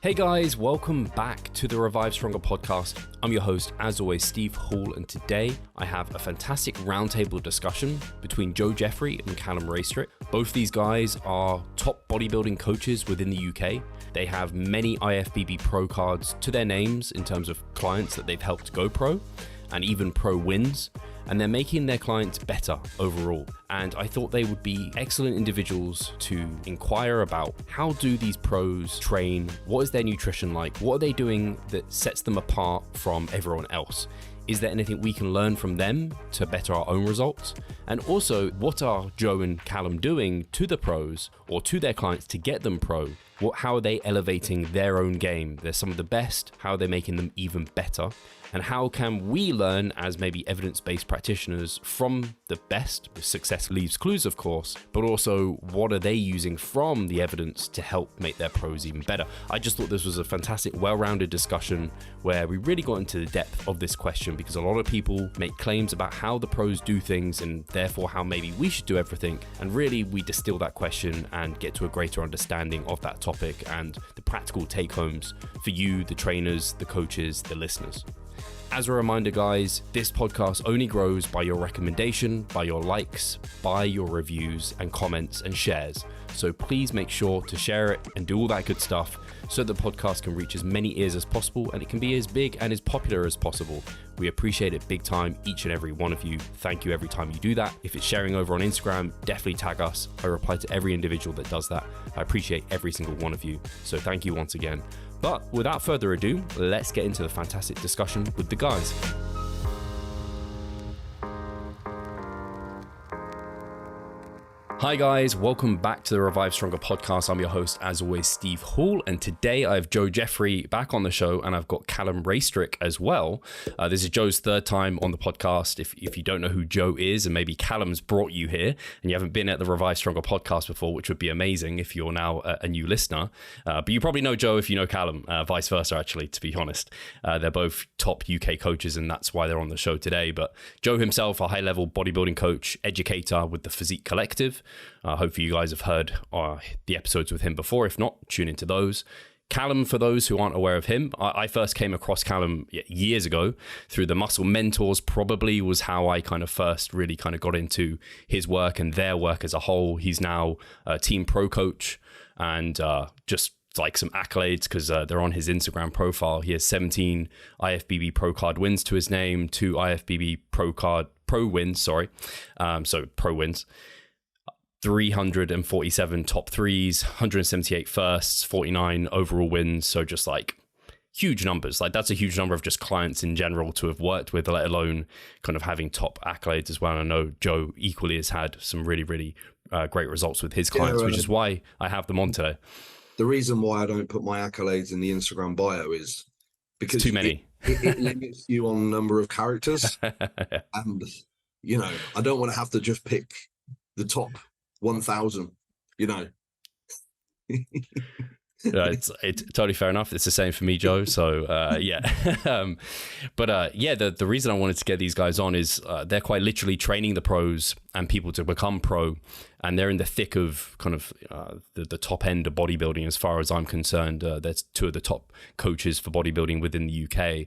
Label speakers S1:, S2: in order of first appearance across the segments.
S1: Hey guys, welcome back to the Revive Stronger podcast. I'm your host, as always, Steve Hall, and today I have a fantastic roundtable discussion between Joe Jeffery and Calum Raistrick. Both these guys are top bodybuilding coaches within the UK. They have many IFBB pro cards to their names in terms of clients that they've helped go pro, and even pro wins, and they're making their clients better overall. And I thought they would be excellent individuals to inquire about how do these pros train, what is their nutrition like, what are they doing that sets them apart from everyone else? Is there anything we can learn from them to better our own results? And also, what are Joe and Calum doing to the pros or to their clients to get them pro? How are they elevating their own game? They're some of the best. How are they making them even better? And how can we learn as maybe evidence-based practitioners from the best? Success leaves clues, of course, but also what are they using from the evidence to help make their pros even better? I just thought this was a fantastic, well-rounded discussion where we really got into the depth of this question, because a lot of people make claims about how the pros do things and therefore how maybe we should do everything. And really, we distill that question and get to a greater understanding of that topic and the practical take-homes for you, the trainers, the coaches, the listeners. As a reminder, guys, this podcast only grows by your recommendation, by your likes, by your reviews and comments and shares. So please make sure to share it and do all that good stuff so the podcast can reach as many ears as possible and it can be as big and as popular as possible. We appreciate it big time, each and every one of you. Thank you every time you do that. If it's sharing over on Instagram, definitely tag us. I reply to every individual that does that. I appreciate every single one of you. So thank you once again. But without further ado, let's get into the fantastic discussion with the guys. Hi guys, welcome back to the Revive Stronger podcast. I'm your host, as always, Steve Hall, and today I have Joe Jeffery back on the show, and I've got Calum Raistrick as well. This is Joe's third time on the podcast. If you don't know who Joe is, and maybe Calum's brought you here, and you haven't been at the Revive Stronger podcast before, which would be amazing if you're now a new listener. But you probably know Joe if you know Calum, vice versa, actually, to be honest. They're both top UK coaches, and that's why they're on the show today. But Joe himself, a high-level bodybuilding coach, educator with the Physique Collective. Hopefully you guys have heard the episodes with him before. If not, tune into those. Calum, for those who aren't aware of him, I first came across Calum years ago through the Muscle Mentors. Probably was how I kind of first really kind of got into his work and their work as a whole. He's now a team pro coach, and just like some accolades because they're on his Instagram profile. He has 17 IFBB pro card wins to his name, 2 IFBB pro wins, so pro wins. 347 top threes, 178 firsts, 49 overall wins. So just like huge numbers. Like that's a huge number of just clients in general to have worked with, let alone kind of having top accolades as well. And I know Joe equally has had some really, really great results with his clients, which is why I have them on today.
S2: The reason why I don't put my accolades in the Instagram bio is because
S1: it's too many.
S2: It limits you on number of characters. And, you know, I don't want to have to just pick the top 1,000, you know.
S1: It's totally fair enough. It's the same for me, Joe. So yeah. The reason I wanted to get these guys on is they're quite literally training the pros and people to become pro, and they're in the thick of kind of the top end of bodybuilding as far as I'm concerned. There's 2 of the top coaches for bodybuilding within the UK,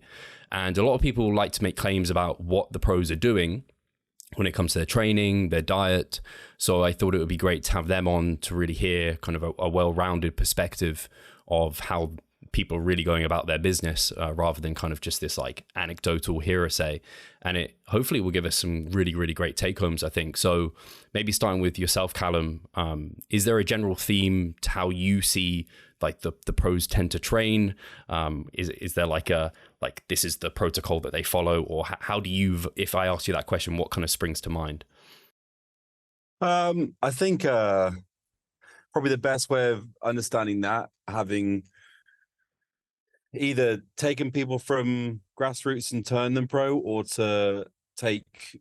S1: and a lot of people like to make claims about what the pros are doing when it comes to their training, their diet. So I thought it would be great to have them on to really hear kind of a well-rounded perspective of how people are really going about their business rather than kind of just this like anecdotal hearsay. And it hopefully will give us some really, really great take-homes, I think. So maybe starting with yourself, Calum, is there a general theme to how you see like the pros tend to train? Is there like this is the protocol that they follow, or how do you, if I ask you that question, what kind of springs to mind?
S3: I think probably the best way of understanding that, having either taken people from grassroots and turned them pro, or to take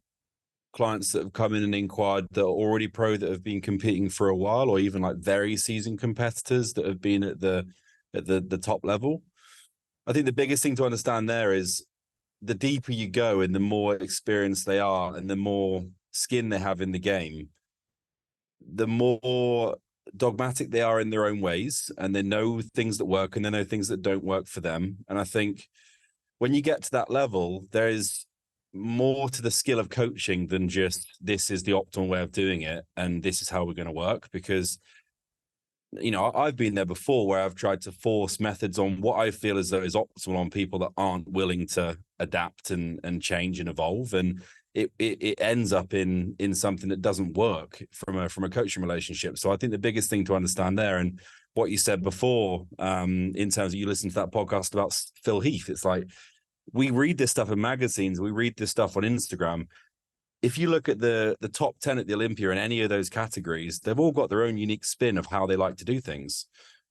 S3: clients that have come in and inquired that are already pro, that have been competing for a while, or even like very seasoned competitors that have been at the top level. I think the biggest thing to understand there is the deeper you go and the more experienced they are and the more skin they have in the game, the more dogmatic they are in their own ways, and they know things that work and they know things that don't work for them. And I think when you get to that level, there is more to the skill of coaching than just this is the optimal way of doing it and this is how we're going to work. Because, you know, I've been there before where I've tried to force methods on what I feel as though is optimal on people that aren't willing to adapt and change and evolve. And it ends up in something that doesn't work from a coaching relationship. So I think the biggest thing to understand there, and what you said before, in terms of you listen to that podcast about Phil Heath, it's like, we read this stuff in magazines, we read this stuff on Instagram. If you look at the top 10 at the Olympia in any of those categories, they've all got their own unique spin of how they like to do things.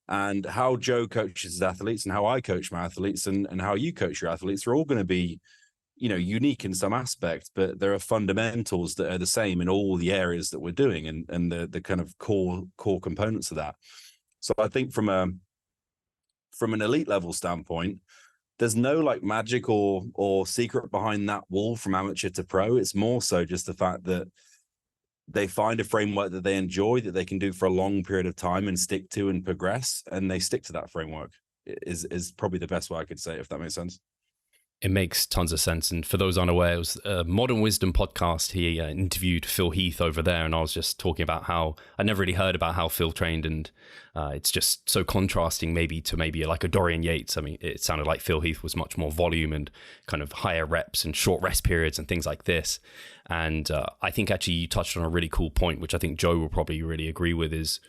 S3: And how Joe coaches his athletes and how I coach my athletes and how you coach your athletes are all going to be, you know, unique in some aspect, but there are fundamentals that are the same in all the areas that we're doing and the kind of core components of that. So I think from an elite level standpoint, there's no like magic or secret behind that wall from amateur to pro. It's more so just the fact that they find a framework that they enjoy, that they can do for a long period of time and stick to and progress, and they stick to that framework is probably the best way I could say it, if that makes sense.
S1: It makes tons of sense. And for those unaware, it was a Modern Wisdom podcast. He interviewed Phil Heath over there, and I was just talking about how I never really heard about how Phil trained, and it's just so contrasting maybe like a Dorian Yates. I mean, it sounded like Phil Heath was much more volume and kind of higher reps and short rest periods and things like this. And I think actually you touched on a really cool point, which I think Joe will probably really agree with, is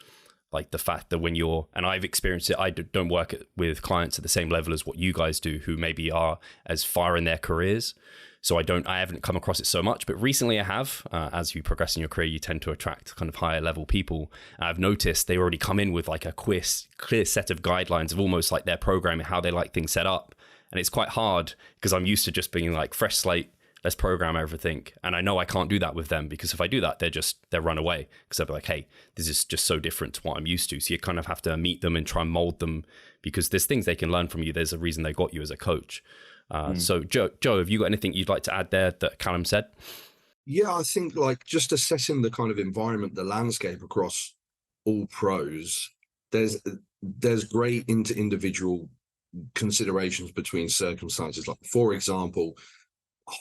S1: like the fact that when you're, and I've experienced it, I don't work with clients at the same level as what you guys do, who maybe are as far in their careers. So I haven't come across it so much, but recently I have. As you progress in your career, you tend to attract kind of higher level people. I've noticed they already come in with like a clear set of guidelines of almost like their program, how they like things set up. And it's quite hard because I'm used to just being like fresh slate, let's program everything. And I know I can't do that with them, because if I do that, they'll run away, because they'll be like, hey, this is just so different to what I'm used to. So you kind of have to meet them and try and mold them, because there's things they can learn from you. There's a reason they got you as a coach. So Joe, have you got anything you'd like to add there that Calum said?
S2: Yeah, I think like just assessing the kind of environment, the landscape across all pros, there's great individual considerations between circumstances. Like, for example,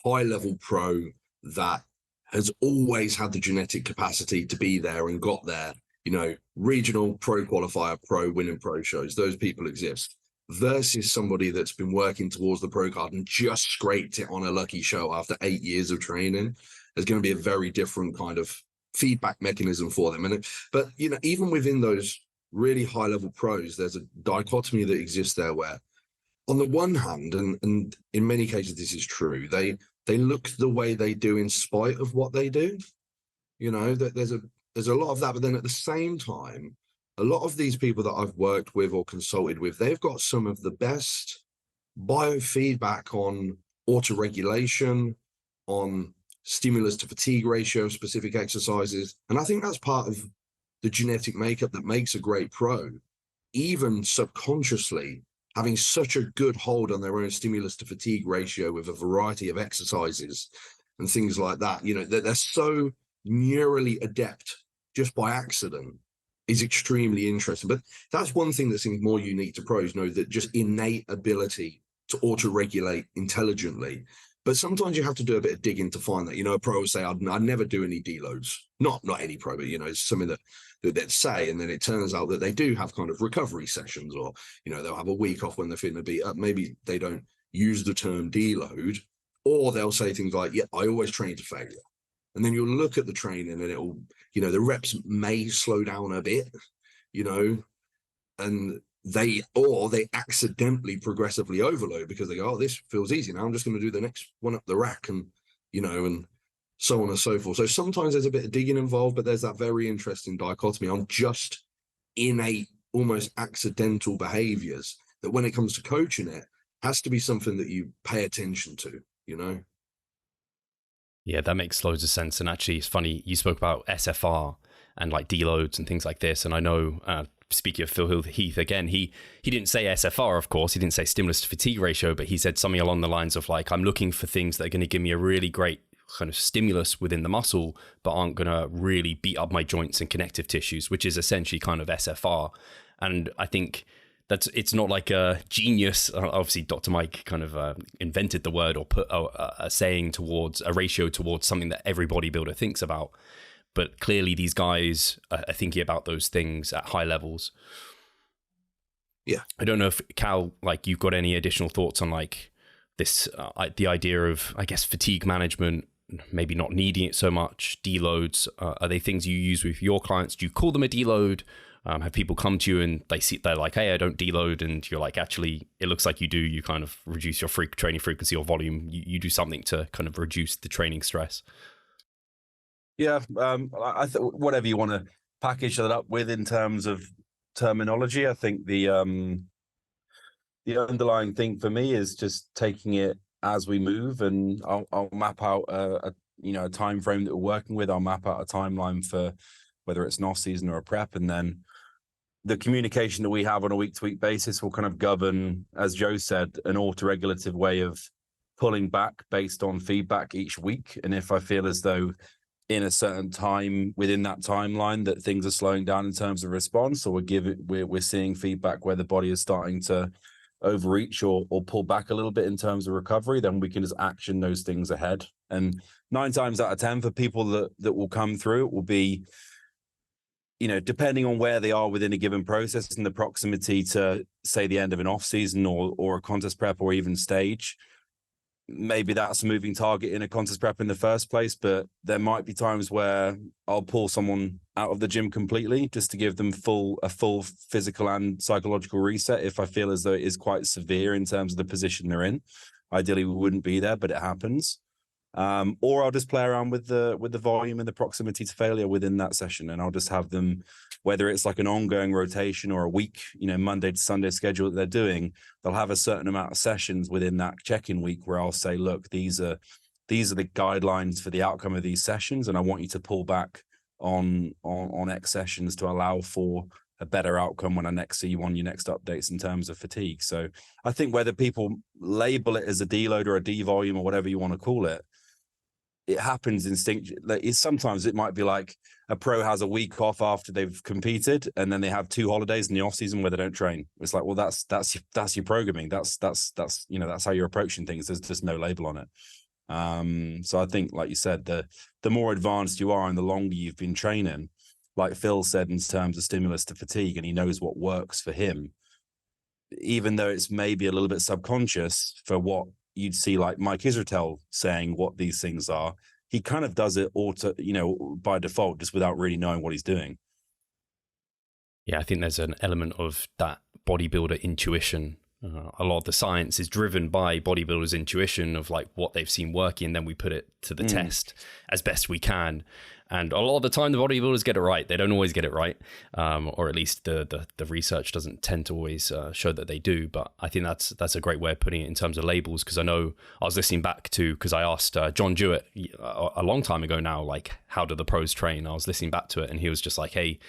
S2: high level pro that has always had the genetic capacity to be there and got there, you know, regional pro qualifier, pro winning pro shows, those people exist, versus somebody that's been working towards the pro card and just scraped it on a lucky show after 8 years of training. There's going to be a very different kind of feedback mechanism for them. But you know, even within those really high level pros, there's a dichotomy that exists there where, on the one hand, and in many cases this is true, they look the way they do in spite of what they do. You know, that there's a lot of that, but then at the same time, a lot of these people that I've worked with or consulted with, they've got some of the best biofeedback on autoregulation, on stimulus to fatigue ratio, specific exercises. And I think that's part of the genetic makeup that makes a great pro, even subconsciously having such a good hold on their own stimulus to fatigue ratio with a variety of exercises and things like that. You know, they're so neurally adept just by accident is extremely interesting. But that's one thing that seems more unique to pros, you know, that just innate ability to auto-regulate intelligently. But sometimes you have to do a bit of digging to find that. You know, a pro will say, I'd never do any deloads. Not any pro, but, you know, it's something that they'd say, and then it turns out that they do have kind of recovery sessions, or, you know, they'll have a week off when they're feeling a bit up. Maybe they don't use the term deload, or they'll say things like, yeah, I always train to failure. And then you'll look at the training and it'll, you know, the reps may slow down a bit, you know, and they accidentally progressively overload because they go, oh, this feels easy now, I'm just going to do the next one up the rack, and, you know, and so on and so forth. So sometimes there's a bit of digging involved, but there's that very interesting dichotomy on just innate, almost accidental behaviors that, when it comes to coaching, it has to be something that you pay attention to, you know?
S1: Yeah, that makes loads of sense. And actually, it's funny, you spoke about SFR and like deloads and things like this. And I know, speaking of Phil Heath again, he didn't say SFR, of course. He didn't say stimulus to fatigue ratio, but he said something along the lines of like, I'm looking for things that are going to give me a really great kind of stimulus within the muscle, but aren't going to really beat up my joints and connective tissues, which is essentially kind of SFR. And I think it's not like a genius. Obviously, Dr. Mike kind of invented the word or put a saying towards a ratio towards something that every bodybuilder thinks about. But clearly these guys are thinking about those things at high levels.
S2: Yeah.
S1: I don't know if, Cal, like, you've got any additional thoughts on like this, the idea of, I guess, fatigue management, maybe not needing it so much, deloads. Are they things you use with your clients? Do you call them a deload? Have people come to you and they're like, hey, I don't deload, and you're like, actually, it looks like you do. You kind of reduce your training frequency or volume. You do something to kind of reduce the training stress.
S3: Yeah, I whatever you want to package that up with in terms of terminology, I think the underlying thing for me is just taking it as we move, and I'll map out a time frame that we're working with. I'll map out a timeline for whether it's an off season or a prep, and then the communication that we have on a week-to-week basis will kind of govern, as Joe said, an auto-regulative way of pulling back based on feedback each week. And if I feel as though in a certain time within that timeline that things are slowing down in terms of response, or we're seeing feedback where the body is starting to overreach or pull back a little bit in terms of recovery, then we can just action those things ahead. And 9 times out of 10 for people that will come through, it will be, depending on where they are within a given process and the proximity to, say, the end of an off season or a contest prep or even stage. Maybe that's a moving target in a contest prep in the first place, but there might be times where I'll pull someone out of the gym completely just to give them a full physical and psychological reset if I feel as though it is quite severe in terms of the position they're in. Ideally, we wouldn't be there, but it happens. Or I'll just play around with the volume and the proximity to failure within that session, and I'll just have them, whether it's like an ongoing rotation or a week, Monday to Sunday schedule that they're doing, they'll have a certain amount of sessions within that check-in week where I'll say, look, these are the guidelines for the outcome of these sessions, and I want you to pull back on X sessions to allow for a better outcome when I next see you on your next updates in terms of fatigue. So I think whether people label it as a deload or a devolume or whatever you want to call it, it happens instinctively. Sometimes it might be like a pro has a week off after they've competed, and then they have 2 holidays in the off season where they don't train. It's like, well, that's your programming. That's how you're approaching things. There's just no label on it. So I think, like you said, the more advanced you are and the longer you've been training, like Phil said, in terms of stimulus to fatigue, and he knows what works for him, even though it's maybe a little bit subconscious for what you'd see like Mike Israetel saying what these things are, he kind of does it by default, just without really knowing what he's doing.
S1: Yeah, I think there's an element of that bodybuilder intuition. A lot of the science is driven by bodybuilders' intuition of like what they've seen working, and then we put it to the test as best we can. And a lot of the time, the bodybuilders get it right. They don't always get it right, or at least the research doesn't tend to always show that they do. But I think that's a great way of putting it in terms of labels, because I know I was listening back to, because I asked John Jewett a long time ago now, like, how do the pros train? I was listening back to it, and he was just like, hey,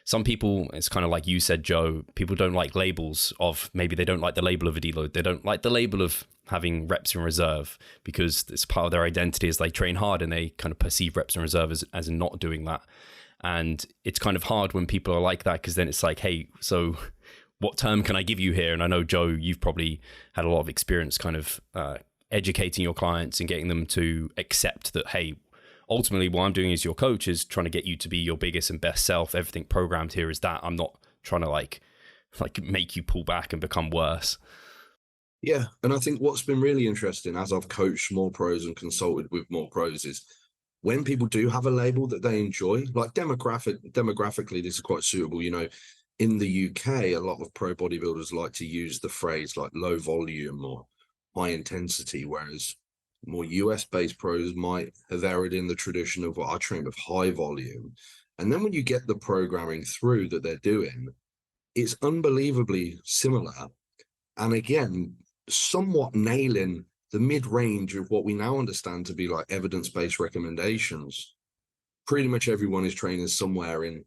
S1: some people, it's kind of like you said, Joe, people don't like labels of, maybe they don't like the label of a deload. They don't like the label of having reps in reserve, because it's part of their identity as they train hard, and they kind of perceive reps in reserve as not doing that. And it's kind of hard when people are like that, because then it's like, hey, so what term can I give you here? And I know, Joe, you've probably had a lot of experience kind of educating your clients and getting them to accept that, hey, ultimately what I'm doing as your coach is trying to get you to be your biggest and best self. Everything programmed here is that. I'm not trying to like make you pull back and become worse.
S2: Yeah, and I think what's been really interesting as I've coached more pros and consulted with more pros is when people do have a label that they enjoy, like demographically, this is quite suitable. In the UK, a lot of pro bodybuilders like to use the phrase like low volume or high intensity, whereas more US-based pros might have erred in the tradition of, well, I train with high volume. And then when you get the programming through that they're doing, it's unbelievably similar. And again, somewhat nailing the mid-range of what we now understand to be like evidence-based recommendations. Pretty much everyone is training somewhere in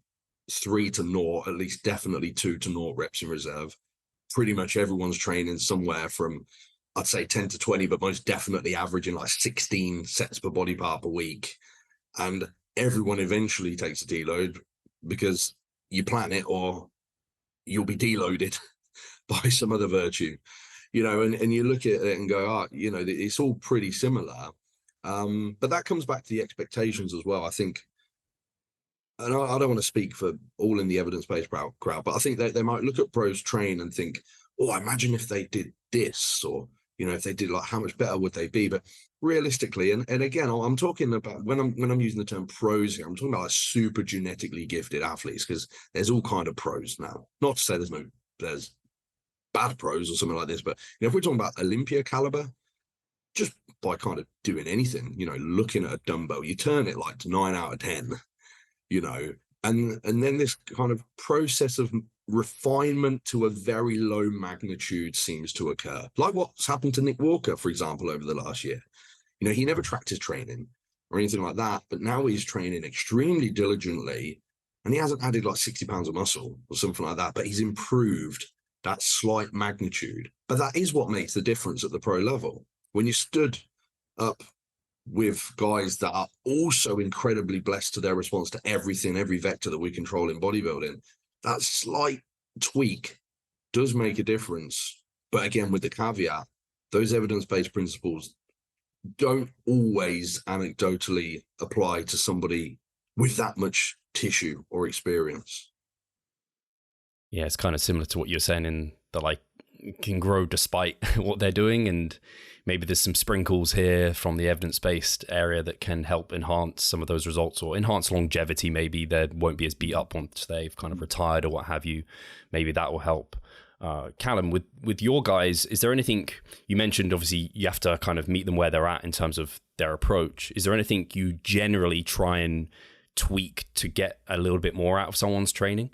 S2: 3 to 0, at least definitely 2 to 0 reps in reserve. Pretty much everyone's training somewhere from I'd say 10 to 20, but most definitely averaging like 16 sets per body part per week. And everyone eventually takes a deload because you plan it or you'll be deloaded by some other virtue, and you look at it and go, it's all pretty similar. But that comes back to the expectations as well. I think, and I don't want to speak for all in the evidence-based crowd, but I think they might look at pros train and think, oh, imagine if they did this, or, if they did, like, how much better would they be? But realistically, and again, I'm talking about when I'm using the term pros here, I'm talking about like super genetically gifted athletes, because there's all kind of pros now. Not to say there's bad pros or something like this, but if we're talking about Olympia caliber, just by kind of doing anything, looking at a dumbbell, you turn it like to 9 out of 10, and then this kind of process of refinement to a very low magnitude seems to occur, like what's happened to Nick Walker, for example, over the last year. He never tracked his training or anything like that, but now he's training extremely diligently, and he hasn't added like 60 pounds of muscle or something like that, but he's improved that slight magnitude. But that is what makes the difference at the pro level. When you stood up with guys that are also incredibly blessed to their response to everything, every vector that we control in bodybuilding, that slight tweak does make a difference. But again, with the caveat, those evidence-based principles don't always anecdotally apply to somebody with that much tissue or experience.
S1: Yeah, it's kind of similar to what you're saying in that, like, can grow despite what they're doing, and maybe there's some sprinkles here from the evidence-based area that can help enhance some of those results or enhance longevity. Maybe they won't be as beat up once they've kind of retired or what have you. Maybe that will help. Calum, with your guys, is there anything, you mentioned obviously you have to kind of meet them where they're at in terms of their approach. Is there anything you generally try and tweak to get a little bit more out of someone's training?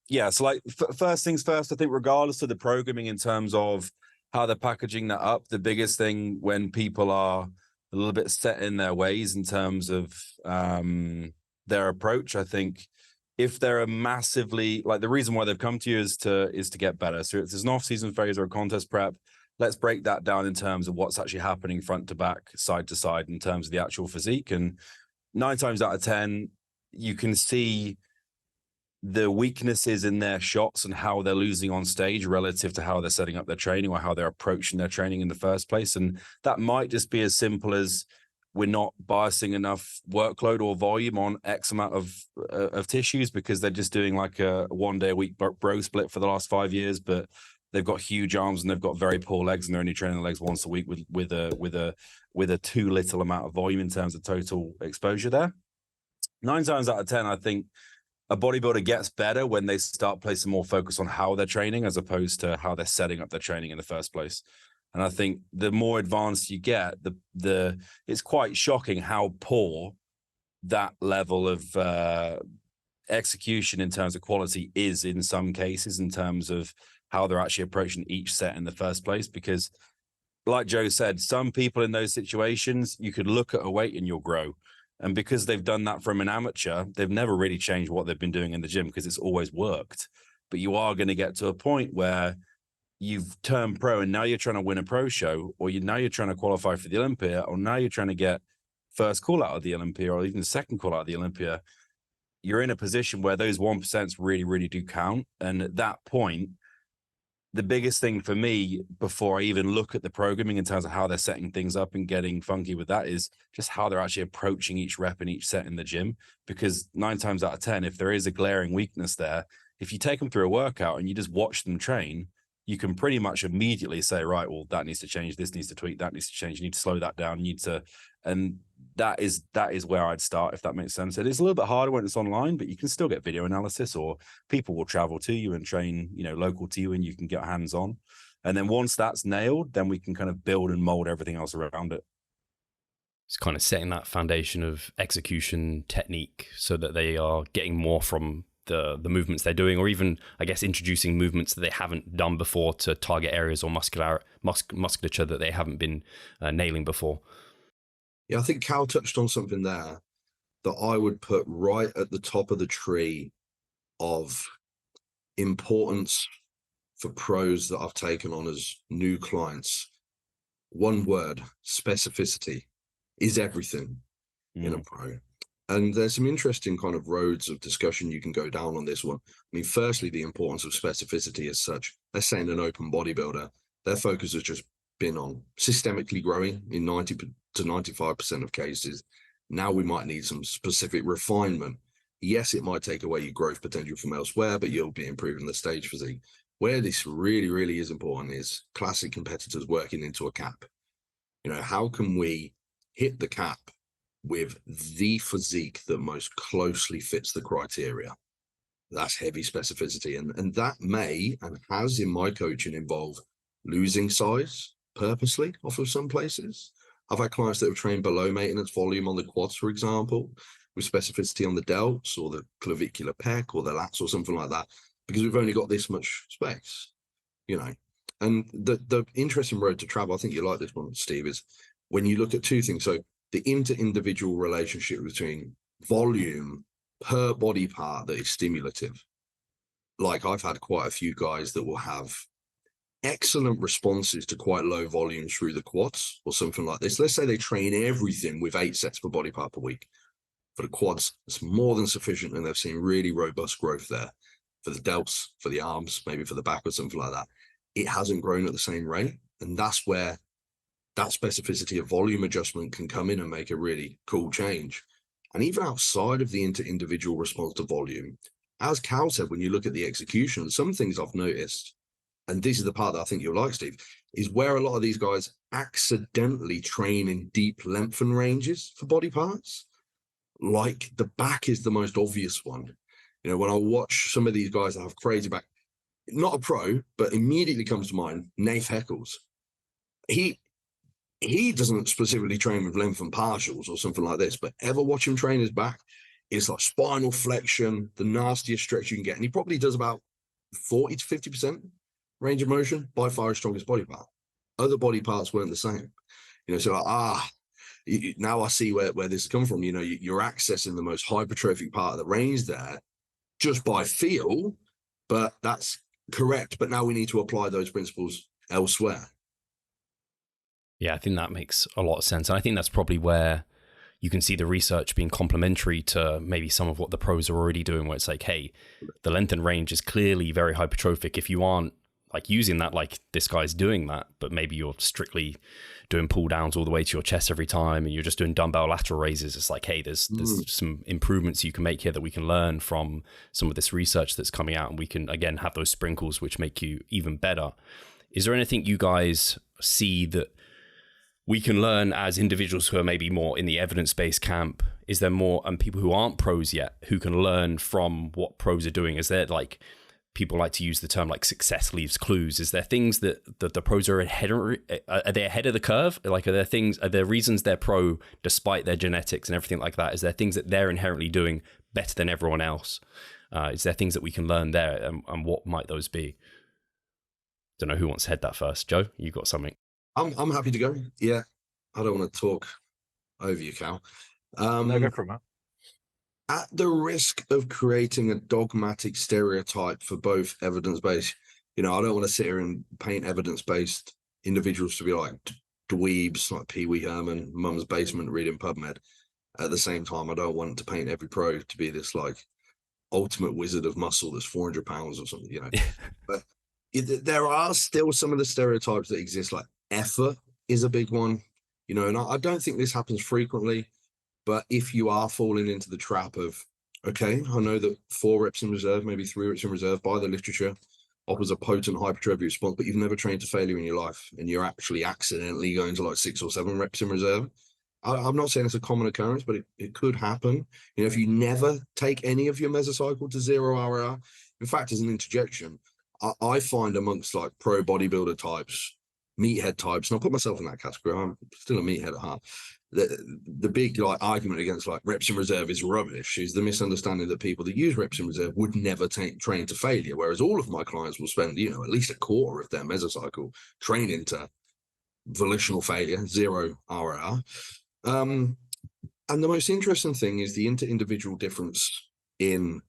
S3: Yeah, so like first things first, I think regardless of the programming in terms of how they're packaging that up, the biggest thing when people are a little bit set in their ways in terms of their approach, I think if they're a massively, like, the reason why they've come to you is to get better. So if there's an off-season phase or a contest prep, let's break that down in terms of what's actually happening front to back, side to side in terms of the actual physique. And 9 times out of 10, you can see the weaknesses in their shots and how they're losing on stage relative to how they're setting up their training or how they're approaching their training in the first place. And that might just be as simple as we're not biasing enough workload or volume on X amount of tissues because they're just doing like a 1 day a week bro split for the last 5 years, but they've got huge arms and they've got very poor legs and they're only training the legs once a week with a too little amount of volume in terms of total exposure there. 9 times out of 10, I think a bodybuilder gets better when they start placing more focus on how they're training as opposed to how they're setting up their training in the first place. And I think the more advanced you get, it's quite shocking how poor that level of execution in terms of quality is in some cases in terms of how they're actually approaching each set in the first place. Because like Joe said, some people in those situations, you could look at a weight and you'll grow. And because they've done that from an amateur, they've never really changed what they've been doing in the gym because it's always worked. But you are going to get to a point where you've turned pro and now you're trying to win a pro show, or now you're trying to qualify for the Olympia, or now you're trying to get first call out of the Olympia or even the second call out of the Olympia. You're in a position where those 1% really, really do count. And at that point, the biggest thing for me before I even look at the programming in terms of how they're setting things up and getting funky with that is just how they're actually approaching each rep and each set in the gym. Because 9 times out of 10, if there is a glaring weakness there, if you take them through a workout and you just watch them train, you can pretty much immediately say, right, well, that needs to change, this needs to tweak, that needs to change, you need to slow that down, you need to, and that is where I'd start, if that makes sense. It is a little bit harder when it's online, but you can still get video analysis, or people will travel to you and train, local to you, and you can get hands on. And then once that's nailed, then we can kind of build and mold everything else around it.
S1: It's kind of setting that foundation of execution technique so that they are getting more from the movements they're doing, or even, I guess, introducing movements that they haven't done before to target areas or musculature that they haven't been nailing before.
S2: Yeah, I think Cal touched on something there that I would put right at the top of the tree of importance for pros that I've taken on as new clients, one word: specificity is everything in a pro. And there's some interesting kind of roads of discussion you can go down on this one. I mean, firstly, the importance of specificity as such. Let's say in an open bodybuilder, their focus has just been on systemically growing in 90 to 95% of cases. Now we might need some specific refinement. Yes, it might take away your growth potential from elsewhere, but you'll be improving the stage physique. Where this really, really is important is classic competitors working into a cap. You know, how can we hit the cap with the physique that most closely fits the criteria? That's heavy specificity. And that may and has in my coaching involved losing size purposely off of some places. I've had clients that have trained below maintenance volume on the quads, for example, with specificity on the delts or the clavicular pec or the lats or something like that, because we've only got this much space, you know. And the interesting road to travel, I think you like this one, Steve, is when you look at two things. So the inter-individual relationship between volume per body part that is stimulative. Like I've had quite a few guys that will have excellent responses to quite low volumes through the quads or something like this. Let's say they train everything with 8 sets per body part per week. For the quads, it's more than sufficient, and they've seen really robust growth there. For the delts, for the arms, maybe for the back or something like that, it hasn't grown at the same rate. And that's where that specificity of volume adjustment can come in and make a really cool change. And even outside of the inter-individual response to volume, as Cal said, when you look at the execution, some things I've noticed, and this is the part that I think you'll like, Steve, is where a lot of these guys accidentally train in deep lengthen ranges for body parts. Like the back is the most obvious one. You know, when I watch some of these guys that have crazy back, not a pro, but immediately comes to mind, Nath Heckles. He doesn't specifically train with length and partials or something like this, but ever watch him train his back, it's like spinal flexion, the nastiest stretch you can get. And he probably does about 40 to 50% range of motion, by far his strongest body part. Other body parts weren't the same. You know, so like, now I see where this has come from. You know, you're accessing the most hypertrophic part of the range there just by feel, but that's correct. But now we need to apply those principles elsewhere.
S1: Yeah, I think that makes a lot of sense. And I think that's probably where you can see the research being complementary to maybe some of what the pros are already doing, where it's like, hey, the length and range is clearly very hypertrophic. If you aren't like using that, like this guy's doing that, but maybe you're strictly doing pull downs all the way to your chest every time, and you're just doing dumbbell lateral raises. It's like, hey, there's some improvements you can make here that we can learn from some of this research that's coming out, and we can, again, have those sprinkles which make you even better. Is there anything you guys see that we can learn as individuals who are maybe more in the evidence-based camp? Is there more, and people who aren't pros yet, who can learn from what pros are doing? Is there, like, people like to use the term like success leaves clues? Is there things that the pros are ahead of the curve? Like, are there reasons they're pro despite their genetics and everything like that? Is there things that they're inherently doing better than everyone else? Is there things that we can learn there, and what might those be? Don't know who wants to head that first. Joe, you got something?
S2: I'm happy to go. Yeah, I don't want to talk over you, Cal.
S4: No, go for it, Matt.
S2: At the risk of creating a dogmatic stereotype for both evidence-based, you know, I don't want to sit here and paint evidence-based individuals to be like dweebs, like Pee Wee Herman, mum's basement reading PubMed. At the same time, I don't want to paint every pro to be this like ultimate wizard of muscle that's 400 pounds or something, you know. But there are still some of the stereotypes that exist, like effort is a big one, you know, and I don't think this happens frequently. But if you are falling into the trap of, okay, I know that 4 reps in reserve, maybe 3 reps in reserve by the literature offers a potent hypertrophy response, but you've never trained to failure in your life, and you're actually accidentally going to like 6 or 7 reps in reserve. I'm not saying it's a common occurrence, but it could happen. You know, if you never take any of your mesocycle to 0 RR, in fact, as an interjection, I find amongst like pro bodybuilder types, meathead types, and I'll put myself in that category, I'm still a meathead at heart. The big like argument against like reps in reserve is rubbish, is the misunderstanding that people that use reps in reserve would never train to failure, whereas all of my clients will spend, you know, at least a quarter of their mesocycle training to volitional failure, 0 RR. And the most interesting thing is the inter-individual difference in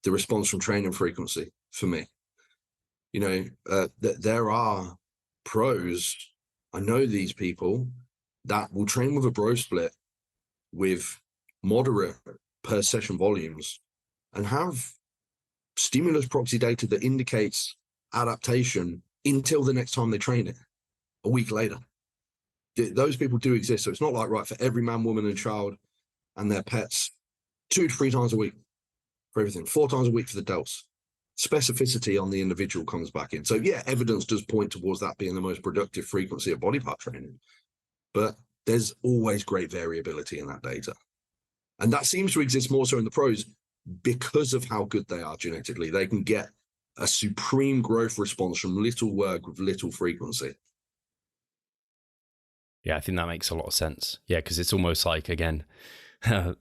S2: the response from training frequency for me. There are pros. I know these people that will train with a bro split with moderate per session volumes and have stimulus proxy data that indicates adaptation until the next time they train it, a week later. Those people do exist. So it's not like, right, for every man, woman, and child and their pets, 2 to 3 times a week for everything, 4 times a week for the delts. Specificity on the individual comes back in. So yeah, evidence does point towards that being the most productive frequency of body part training, but there's always great variability in that data. And that seems to exist more so in the pros because of how good they are genetically. They can get a supreme growth response from little work with little frequency.
S1: Yeah, I think that makes a lot of sense. Yeah, because it's almost like, again,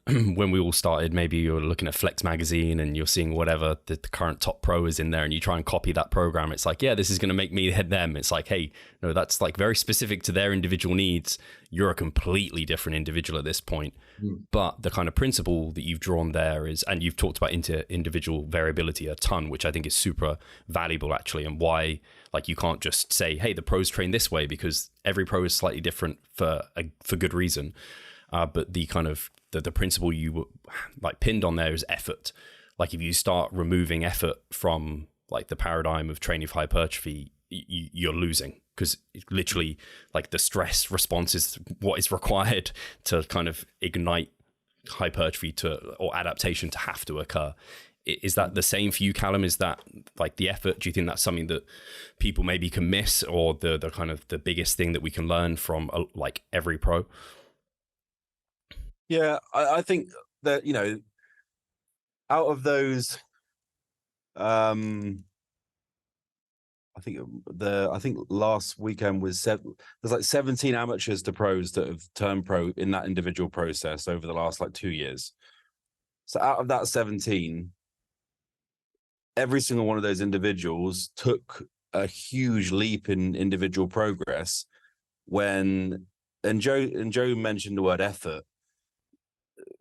S1: when we all started, maybe you're looking at Flex magazine and you're seeing whatever the current top pro is in there and you try and copy that program. It's like, yeah, this is going to make me head them. It's like, hey, no, that's like very specific to their individual needs. You're a completely different individual at this point. But the kind of principle that you've drawn there is, and you've talked about individual variability a ton, which I think is super valuable actually, and why like you can't just say, hey, the pros train this way, because every pro is slightly different for good reason. But the kind of the principle you like pinned on there is effort. Like if you start removing effort from like the paradigm of training for hypertrophy, you're losing, because literally like the stress response is what is required to kind of ignite hypertrophy or adaptation to have to occur. Is that the same for you, Calum? Is that like the effort? Do you think that's something that people maybe can miss, or the kind of the biggest thing that we can learn from like every pro?
S3: Yeah, I think that, out of those, I think last weekend was there's like 17 amateurs to pros that have turned pro in that individual process over the last like 2 years. So out of that 17, every single one of those individuals took a huge leap in individual progress and Joe mentioned the word effort.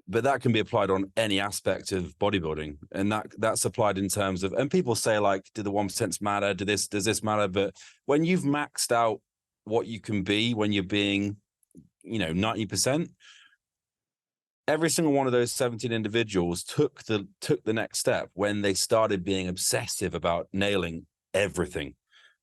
S3: But that can be applied on any aspect of bodybuilding, and that's applied in terms of, and people say like, do the 1% matter? Does this matter? But when you've maxed out what you can be, when you're being, 90%, every single one of those 17 individuals took the next step when they started being obsessive about nailing everything: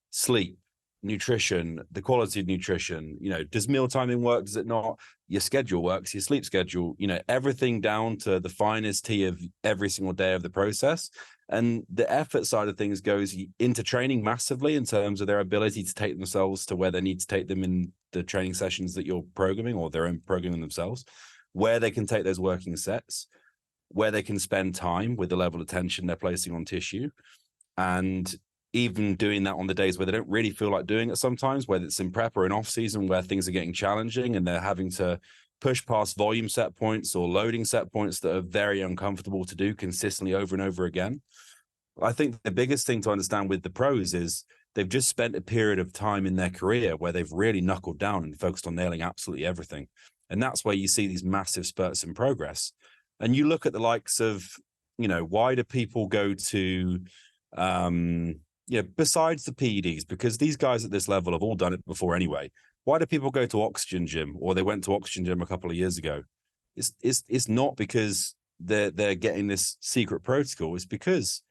S3: sleep, nutrition, the quality of nutrition, does meal timing work? Does it not? Your schedule works, your sleep schedule, everything down to the finest tea of every single day of the process. And the effort side of things goes into training massively in terms of their ability to take themselves to where they need to take them in the training sessions that you're programming, or their own programming themselves, where they can take those working sets, where they can spend time with the level of tension they're placing on tissue, and even doing that on the days where they don't really feel like doing it sometimes, whether it's in prep or in off season where things are getting challenging and they're having to push past volume set points or loading set points that are very uncomfortable to do consistently over and over again. I think the biggest thing to understand with the pros is they've just spent a period of time in their career where they've really knuckled down and focused on nailing absolutely everything. And that's where you see these massive spurts in progress. And you look at the likes of, why do people go to, besides the PEDs, because these guys at this level have all done it before anyway. Why do people go to Oxygen Gym, or they went to Oxygen Gym a couple of years ago? It's not because they're getting this secret protocol. It's because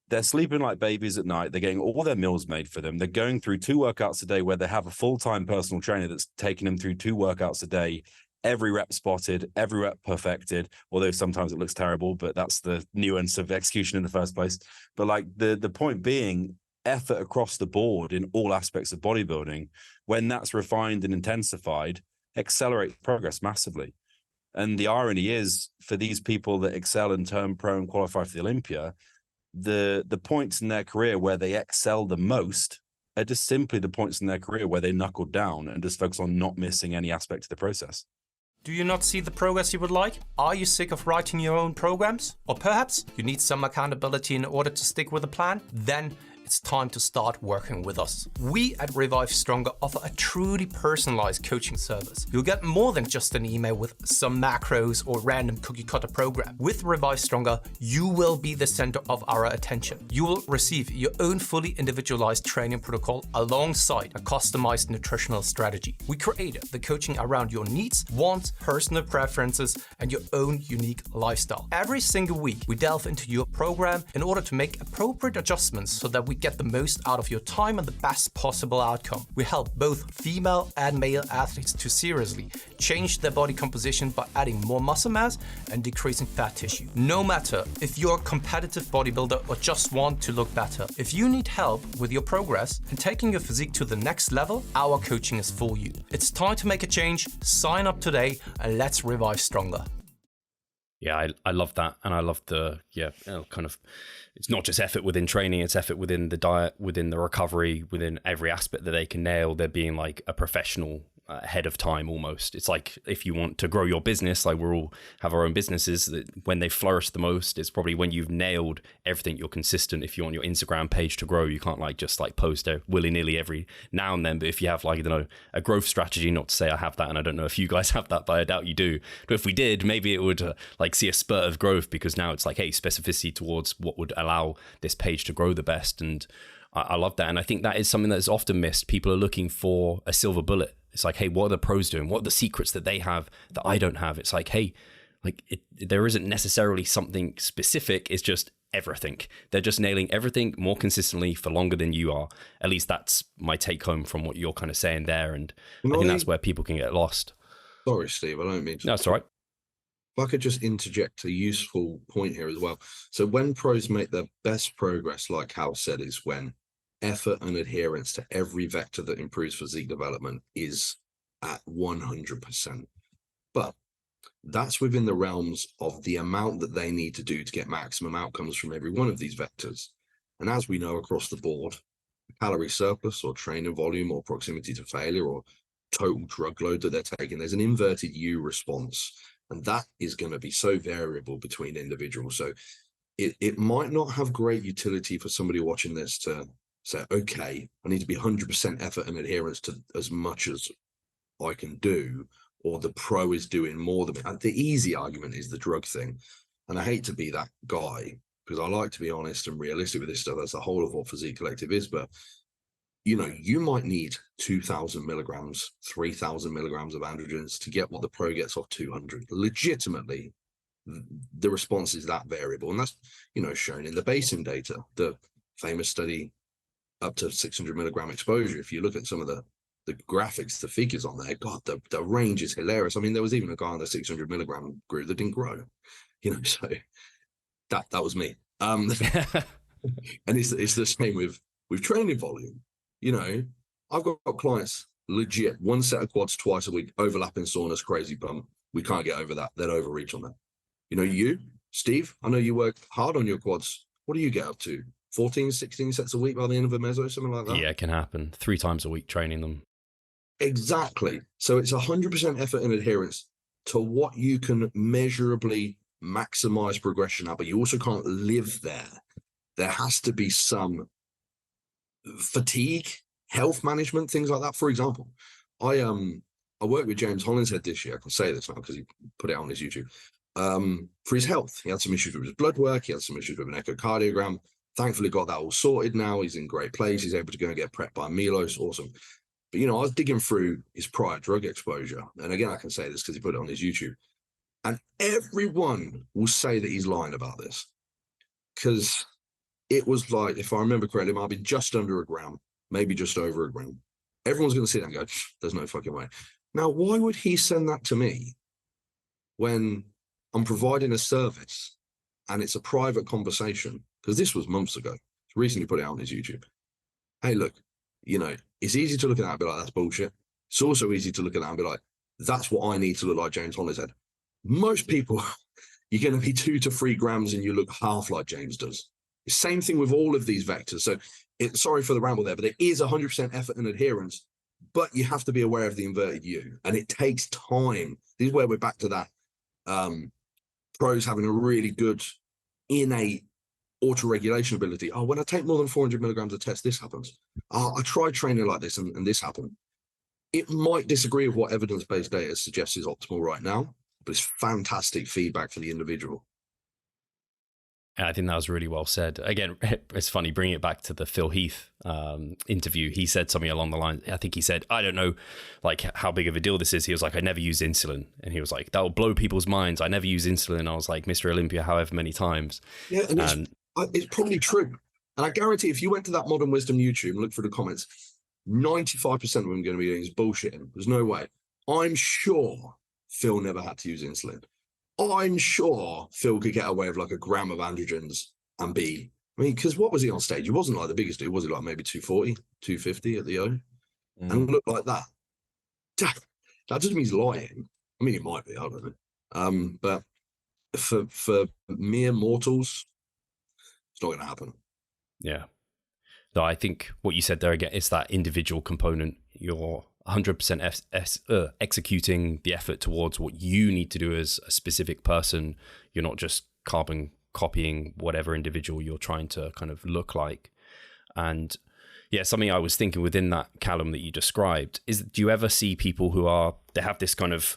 S3: they're sleeping like babies at night. They're getting all their meals made for them. They're going through 2 workouts a day where they have a full-time personal trainer that's taking them through 2 workouts a day, every rep spotted, every rep perfected, although sometimes it looks terrible, but that's the nuance of execution in the first place. But like the point being, effort across the board in all aspects of bodybuilding, when that's refined and intensified, accelerates progress massively. And the irony is, for these people that excel and turn pro and qualify for the Olympia, the points in their career where they excel the most are just simply the points in their career where they knuckled down and just focus on not missing any aspect of the process.
S4: Do you not see the progress you would like? Are you sick of writing your own programs? Or perhaps you need some accountability in order to stick with a plan? Then it's time to start working with us. We at Revive Stronger offer a truly personalized coaching service. You'll get more than just an email with some macros or random cookie cutter program. With Revive Stronger, you will be the center of our attention. You will receive your own fully individualized training protocol alongside a customized nutritional strategy. We created the coaching around your needs, wants, personal preferences, and your own unique lifestyle. Every single week, we delve into your program in order to make appropriate adjustments so that we get the most out of your time and the best possible outcome. We help both female and male athletes to seriously change their body composition by adding more muscle mass and decreasing fat tissue. No matter if you're a competitive bodybuilder or just want to look better, if you need help with your progress and taking your physique to the next level, our coaching is for you. It's time to make a change. Sign up today and let's revive stronger.
S1: Yeah, I love that. And I love kind of, it's not just effort within training, it's effort within the diet, within the recovery, within every aspect that they can nail. They're being like a professional ahead of time almost. It's like if you want to grow your business, like we're all have our own businesses, that when they flourish the most, it's probably when you've nailed everything, you're consistent. If you want your Instagram page to grow, you can't like just like post willy-nilly every now and then. But if you have like, I don't know, a growth strategy, not to say I have that, and I don't know if you guys have that, but I doubt you do. But if we did, maybe it would like see a spurt of growth, because now it's like, hey, specificity towards what would allow this page to grow the best. And I love that. And I think that is something that is often missed. People are looking for a silver bullet. It's like, hey, what are the pros doing? What are the secrets that they have that I don't have? It's like, hey, there isn't necessarily something specific. It's just everything. They're just nailing everything more consistently for longer than you are. At least that's my take home from what you're kind of saying there. And I think that's where people can get lost.
S2: Sorry, Steve, I don't mean to.
S1: No, it's all right.
S2: If I could just interject a useful point here as well. So when pros make their best progress, like Cal said, is when effort and adherence to every vector that improves physique development is at 100%. But that's within the realms of the amount that they need to do to get maximum outcomes from every one of these vectors. And as we know across the board, calorie surplus or training volume or proximity to failure or total drug load that they're taking, there's an inverted U response. And that is going to be so variable between individuals. So it might not have great utility for somebody watching this to say, okay, I need to be 100% effort and adherence to as much as I can do, or the pro is doing more than me. And the easy argument is the drug thing. And I hate to be that guy, because I like to be honest and realistic with this stuff. That's the whole of what Physique Collective is. But, you know, you might need 2,000 milligrams, 3,000 milligrams of androgens to get what the pro gets off 200. Legitimately, the response is that variable. And that's, you know, shown in the basin data, the famous study up to 600 milligram exposure. If you look at some of the graphics, the figures on there, God, the range is hilarious. I mean, there was even a guy on the 600 milligram group that didn't grow, you know, so that was me. And it's the same with training volume. You know, I've got clients legit, one set of quads twice a week, overlapping saunas, crazy pump. We can't get over that. They'd overreach on that. You know, you, Steve, I know you work hard on your quads. What do you get up to? 14, 16 sets a week by the end of a meso, something like that?
S1: Yeah, it can happen. 3 times a week training them.
S2: Exactly. So it's 100% effort and adherence to what you can measurably maximize progression at, but you also can't live there. There has to be some fatigue, health management, things like that. For example, I worked with James Hollinshead this year. I can say this now because he put it on his YouTube. For his health, he had some issues with his blood work. He had some issues with an echocardiogram. Thankfully, got that all sorted now. He's in great place. He's able to go and get prepped by Milos. Awesome. But, you know, I was digging through his prior drug exposure. And again, I can say this because he put it on his YouTube. And everyone will say that he's lying about this. Because it was like, if I remember correctly, it might be just under a gram, maybe just over a gram. Everyone's going to sit there and go, there's no fucking way. Now, why would he send that to me when I'm providing a service and it's a private conversation? Because this was months ago. He recently put it out on his YouTube. Hey, look, you know, it's easy to look at that and be like, that's bullshit. It's also easy to look at that and be like, that's what I need to look like James Hollinshead. Most people, you're going to be 2 to 3 grams and you look half like James does. Same thing with all of these vectors. So sorry for the ramble there, but it is 100% effort and adherence, but you have to be aware of the inverted U, and it takes time. This is where we're back to that. Pros having a really good innate auto-regulation ability. Oh, when I take more than 400 milligrams of test, this happens. Oh, I tried training like this and this happened. It might disagree with what evidence-based data suggests is optimal right now, but it's fantastic feedback for the individual.
S1: And I think that was really well said. Again, it's funny, bringing it back to the Phil Heath interview. He said something along the lines, I think he said, I don't know like how big of a deal this is. He was like, I never use insulin. And he was like, that will blow people's minds. I never use insulin. I was like, Mr. Olympia, however many times.
S2: Yeah, and it's probably true. And I guarantee if you went to that Modern Wisdom YouTube and look for the comments, 95% of them are going to be doing is bullshitting. There's no way. I'm sure Phil never had to use insulin. I'm sure Phil could get away with like a gram of androgens and be, I mean, because what was he on stage? He wasn't like the biggest dude, was he? Like maybe 240, 250 at the O? And look like that. That doesn't mean he's lying. I mean, he might be, I don't know. But for mere mortals, it's not going to happen.
S1: Yeah. No, I think what you said there again, it's that individual component. You're 100% executing the effort towards what you need to do as a specific person. You're not just carbon copying whatever individual you're trying to kind of look like. And yeah, something I was thinking within that, Calum, that you described is, do you ever see people who they have this kind of,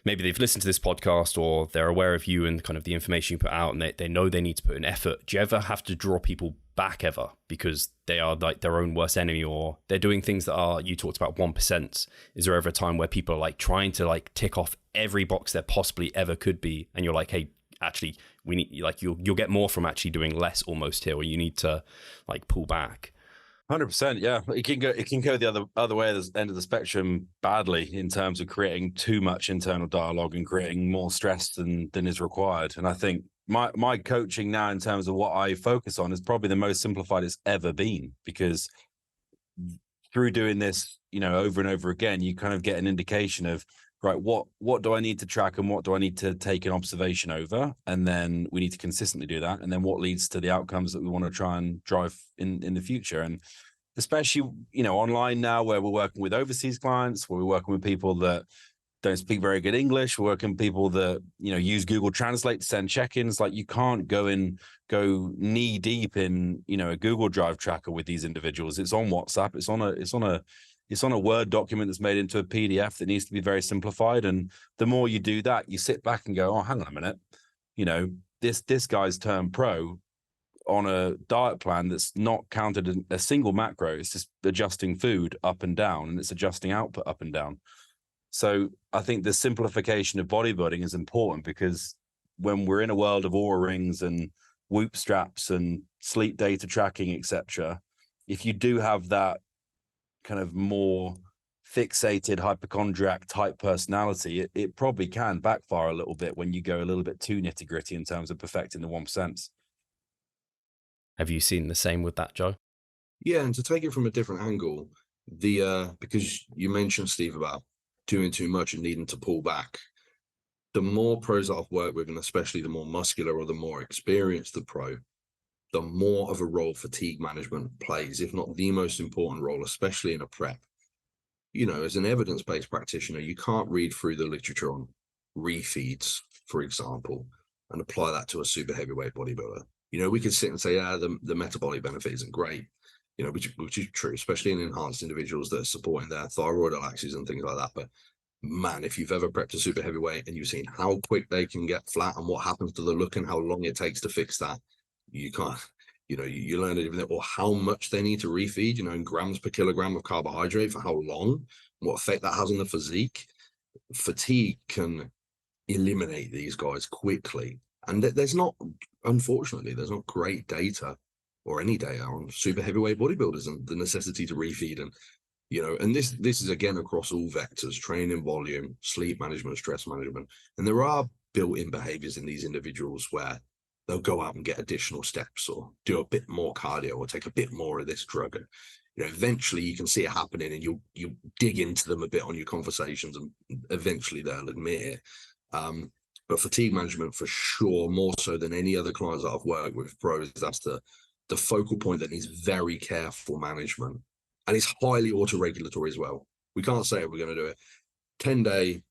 S1: maybe they've listened to this podcast or they're aware of you and kind of the information you put out, and they know they need to put in effort. Do you ever have to draw people back ever because they are like their own worst enemy, or they're doing things that are, you talked about 1%. Is there ever a time where people are like trying to like tick off every box there possibly ever could be, and you're like, hey, actually we need, like, you'll get more from actually doing less almost here, or you need to like pull back?
S3: 100%, yeah. It can go the other way at the end of the spectrum badly in terms of creating too much internal dialogue and creating more stress than is required. And I think my coaching now in terms of what I focus on is probably the most simplified it's ever been, because through doing this, over and over again, you kind of get an indication of, right, what do I need to track and what do I need to take an observation over? And then we need to consistently do that. And then what leads to the outcomes that we want to try and drive in the future. And especially, online now, where we're working with overseas clients, where we're working with people that don't speak very good English, we're working with people that, use Google Translate to send check-ins. Like, you can't go knee deep in, a Google Drive tracker with these individuals. It's on WhatsApp. It's on a Word document that's made into a PDF that needs to be very simplified. And the more you do that, you sit back and go, oh, hang on a minute. This guy's turned pro on a diet plan that's not counted in a single macro. It's just adjusting food up and down, and it's adjusting output up and down. So I think the simplification of bodybuilding is important, because when we're in a world of Oura rings and Whoop straps and sleep data tracking, etc., if you do have that kind of more fixated hypochondriac type personality, it probably can backfire a little bit when you go a little bit too nitty gritty in terms of perfecting the 1%.
S1: Have you seen the same with that, Joe?
S2: Yeah, and to take it from a different angle, because you mentioned, Steve, about doing too much and needing to pull back. The more pros that I've worked with, and especially the more muscular or the more experienced the pro, the more of a role fatigue management plays, if not the most important role, especially in a prep. As an evidence-based practitioner, you can't read through the literature on refeeds, for example, and apply that to a super heavyweight bodybuilder. We could sit and say, the metabolic benefit isn't great, which is true, especially in enhanced individuals that are supporting their thyroidal axes and things like that. But man, if you've ever prepped a super heavyweight and you've seen how quick they can get flat and what happens to the look and how long it takes to fix that, you can't, you learn it, or how much they need to refeed, in grams per kilogram of carbohydrate for how long, what effect that has on the physique. Fatigue can eliminate these guys quickly. And unfortunately, there's not great data or any data on super heavyweight bodybuilders and the necessity to refeed. And, and this is again across all vectors: training volume, sleep management, stress management. And there are built-in behaviors in these individuals where they'll go out and get additional steps or do a bit more cardio or take a bit more of this drug. And, eventually you can see it happening, and you dig into them a bit on your conversations, and eventually they'll admit it. But fatigue management, for sure, more so than any other clients that I've worked with pros, that's the focal point that needs very careful management. And it's highly auto-regulatory as well. We can't say we're going to do a 10-day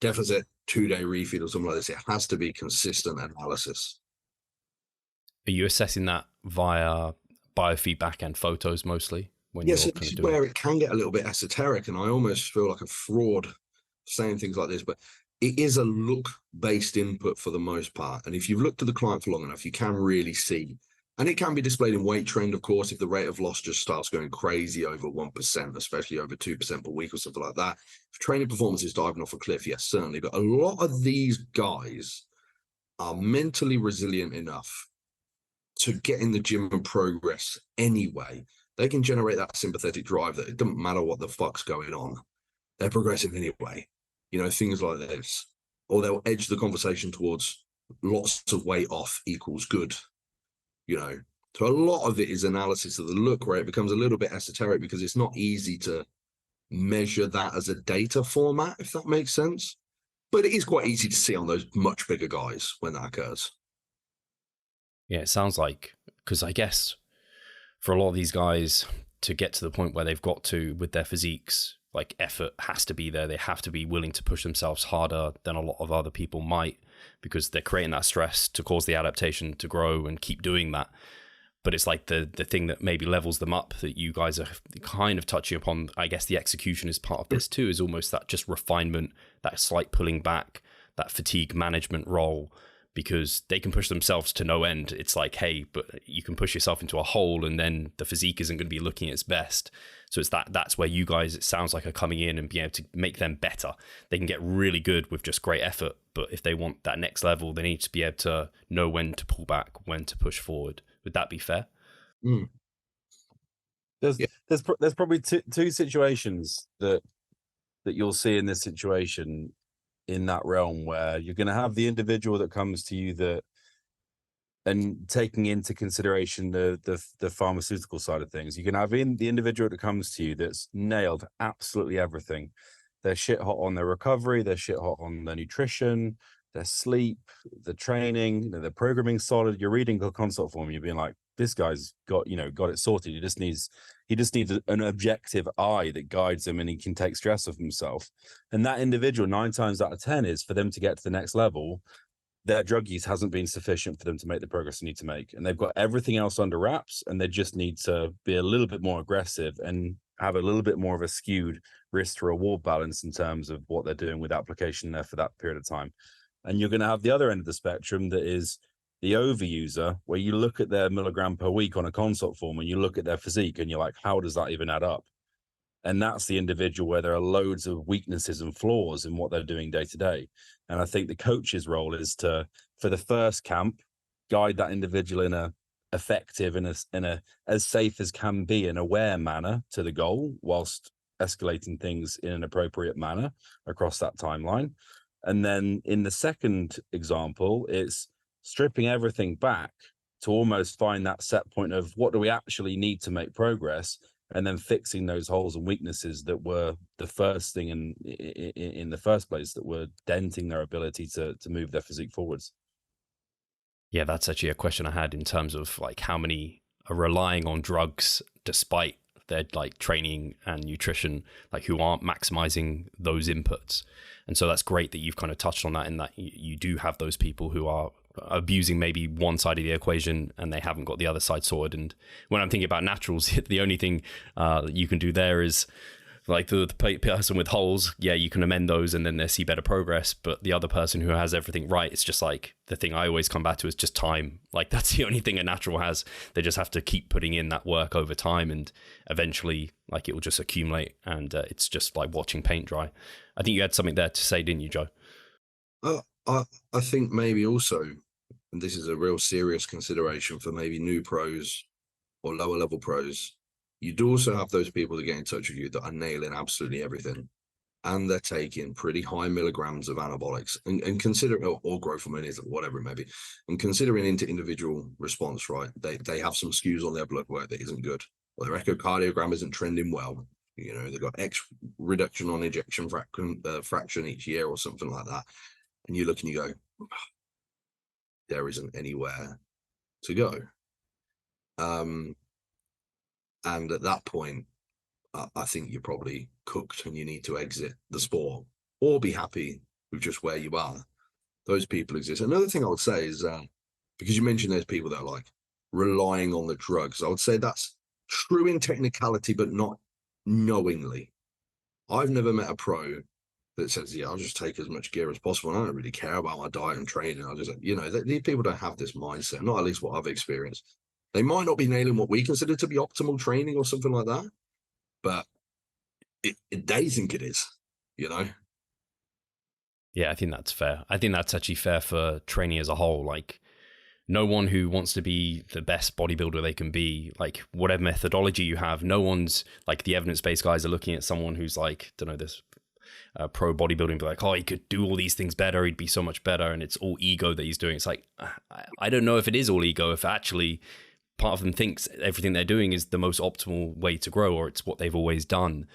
S2: deficit, 2-day refeed or something like this. It has to be consistent analysis.
S1: Are you assessing that via biofeedback and photos mostly? When
S2: Yes,
S1: you're
S2: this
S1: kind
S2: is
S1: of doing
S2: where it can get a little bit esoteric, and I almost feel like a fraud saying things like this, but it is a look-based input for the most part. And if you've looked at the client for long enough, you can really see, and it can be displayed in weight trend, of course, if the rate of loss just starts going crazy over 1%, especially over 2% per week or something like that. If training performance is diving off a cliff, yes, certainly. But a lot of these guys are mentally resilient enough to get in the gym and progress anyway. They can generate that sympathetic drive that it doesn't matter what the fuck's going on. They're progressing anyway. You know, things like this. Or they'll edge the conversation towards lots of weight off equals good. You know, so a lot of it is analysis of the look, where it becomes a little bit esoteric because it's not easy to measure that as a data format, if that makes sense. But it is quite easy to see on those much bigger guys when that occurs.
S1: Yeah, it sounds like, because I guess for a lot of these guys to get to the point where they've got to with their physiques, like effort has to be there. They have to be willing to push themselves harder than a lot of other people might, because they're creating that stress to cause the adaptation to grow and keep doing that. But it's like the thing that maybe levels them up that you guys are kind of touching upon. I guess the execution is part of this too, is almost that just refinement, that slight pulling back, that fatigue management role, because they can push themselves to no end. It's like, hey, but you can push yourself into a hole and then the physique isn't going to be looking its best. So it's that's where you guys, it sounds like, are coming in and being able to make them better. They can get really good with just great effort, but if they want that next level, they need to be able to know when to pull back, when to push forward. Would that be fair?
S2: Mm.
S3: There's probably two situations that you'll see in this situation, in that realm, where you're going to have the individual that comes to you that, and taking into consideration the pharmaceutical side of things, you can have the individual that comes to you that's nailed absolutely everything. They're shit hot on their recovery, they're shit hot on their nutrition, their sleep, the training, their programming solid. You're reading a consult form, you're being like, this guy's got it sorted. He just needs an objective eye that guides him, and he can take stress off himself. And that individual, 9 times out of 10, is for them to get to the next level, their drug use hasn't been sufficient for them to make the progress they need to make. And they've got everything else under wraps, and they just need to be a little bit more aggressive and have a little bit more of a skewed risk to reward balance in terms of what they're doing with application there for that period of time. And you're going to have the other end of the spectrum that is the overuser, where you look at their milligram per week on a consult form and you look at their physique and you're like, how does that even add up? And that's the individual where there are loads of weaknesses and flaws in what they're doing day to day. And I think the coach's role is to, for the first camp, guide that individual in a effective and in a as safe as can be, an aware manner to the goal, whilst escalating things in an appropriate manner across that timeline. And then in the second example, it's stripping everything back to almost find that set point of what do we actually need to make progress, and then fixing those holes and weaknesses that were the first thing in the first place that were denting their ability to move their physique forwards.
S1: Yeah, that's actually a question I had in terms of like how many are relying on drugs despite their like training and nutrition, like who aren't maximizing those inputs. And so that's great that you've kind of touched on that, in that you do have those people who are abusing maybe one side of the equation and they haven't got the other side sorted. And when I'm thinking about naturals, the only thing that you can do there is like the person with holes, yeah, you can amend those and then they see better progress. But the other person who has everything right, it's just like the thing I always come back to is just time. Like that's the only thing a natural has. They just have to keep putting in that work over time, and eventually like it will just accumulate, and it's just like watching paint dry. I think you had something there to say, didn't you, Joe?
S2: I think maybe also, and this is a real serious consideration for maybe new pros or lower level pros, you do also have those people that get in touch with you that are nailing absolutely everything, and they're taking pretty high milligrams of anabolics, and considering, or growth hormones, or whatever it may be, and considering into individual response, right? They have some skews on their blood work that isn't good, or their echocardiogram isn't trending well. You know, they've got X reduction on ejection fraction each year or something like that. And you look and you go, there isn't anywhere to go. And at that point, I think you're probably cooked and you need to exit the sport or be happy with just where you are. Those people exist. Another thing I would say is, because you mentioned there's people that are like, relying on the drugs. I would say that's true in technicality, but not knowingly. I've never met a pro that says, yeah, I'll just take as much gear as possible. And I don't really care about my diet and training. I just, these people don't have this mindset, not at least what I've experienced. They might not be nailing what we consider to be optimal training or something like that, but they think it is,
S1: Yeah, I think that's fair. I think that's actually fair for training as a whole. Like, no one who wants to be the best bodybuilder they can be, like whatever methodology you have, no one's like the evidence-based guys are looking at someone who's like, don't know, this pro bodybuilding, be like, oh, he could do all these things better, he'd be so much better, and it's all ego that he's doing. It's like, I don't know if it is all ego, if actually part of them thinks everything they're doing is the most optimal way to grow, or it's what they've always done.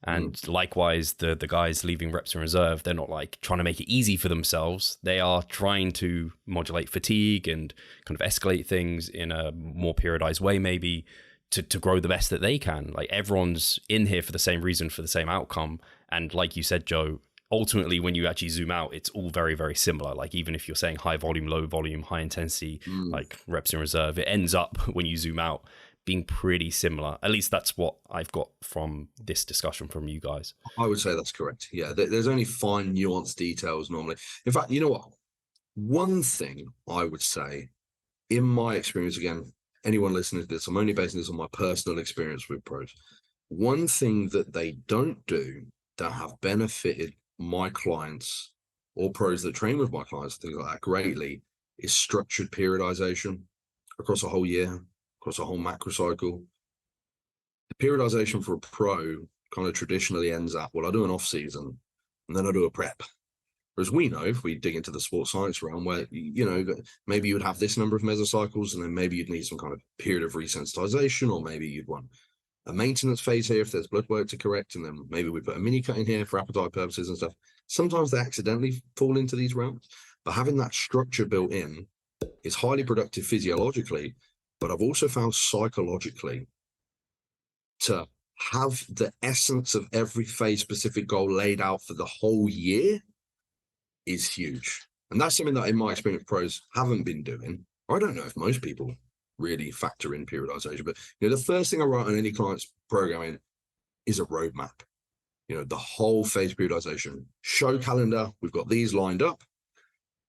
S1: And likewise, the guys leaving reps in reserve, they're not like trying to make it easy for themselves. They are trying to modulate fatigue and kind of escalate things in a more periodized way, maybe to grow the best that they can. Like, everyone's in here for the same reason, for the same outcome. And like you said, Joe, ultimately, when you actually zoom out, it's all very, very similar. Like, even if you're saying high volume, low volume, high intensity, like reps in reserve, it ends up, when you zoom out, being pretty similar. At least that's what I've got from this discussion from you guys.
S2: I would say that's correct. Yeah, there's only fine nuanced details normally. In fact, you know what? One thing I would say, in my experience, again, anyone listening to this, I'm only basing this on my personal experience with pros. One thing that they don't do that have benefited my clients or pros that train with my clients, things like that, greatly, is structured periodization across a whole year, across a whole macro cycle. The periodization for a pro kind of traditionally ends at, well, I do an off season and then I do a prep. Whereas we know, if we dig into the sports science realm, where, maybe you would have this number of mesocycles, and then maybe you'd need some kind of period of resensitization, or maybe you'd want a maintenance phase here if there's blood work to correct, and then maybe we put a mini cut in here for appetite purposes and stuff. Sometimes they accidentally fall into these realms, but having that structure built in is highly productive physiologically, but I've also found psychologically to have the essence of every phase specific goal laid out for the whole year is huge. And that's something that, in my experience, pros haven't been doing. I don't know if most people really factor in periodization, but the first thing I write on any client's programming is a roadmap. The whole phase periodization show calendar. We've got these lined up.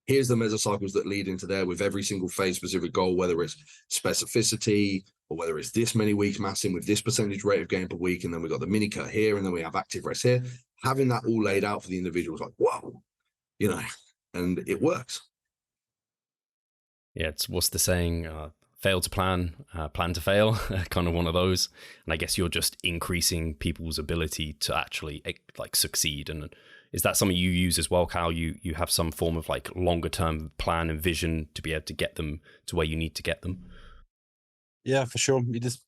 S2: Here's the mesocycles that lead into there with every single phase specific goal, whether it's specificity or whether it's this many weeks massing with this percentage rate of gain per week. And then we've got the mini cut here, and then we have active rest here. Having that all laid out for the individual is like, whoa, and it works.
S1: Yeah, it's what's the saying? Fail to plan, plan to fail, kind of one of those. And I guess you're just increasing people's ability to actually like succeed. And is that something you use as well, Cal? You have some form of like longer term plan and vision to be able to get them to where you need to get them?
S3: Yeah, for sure. You're just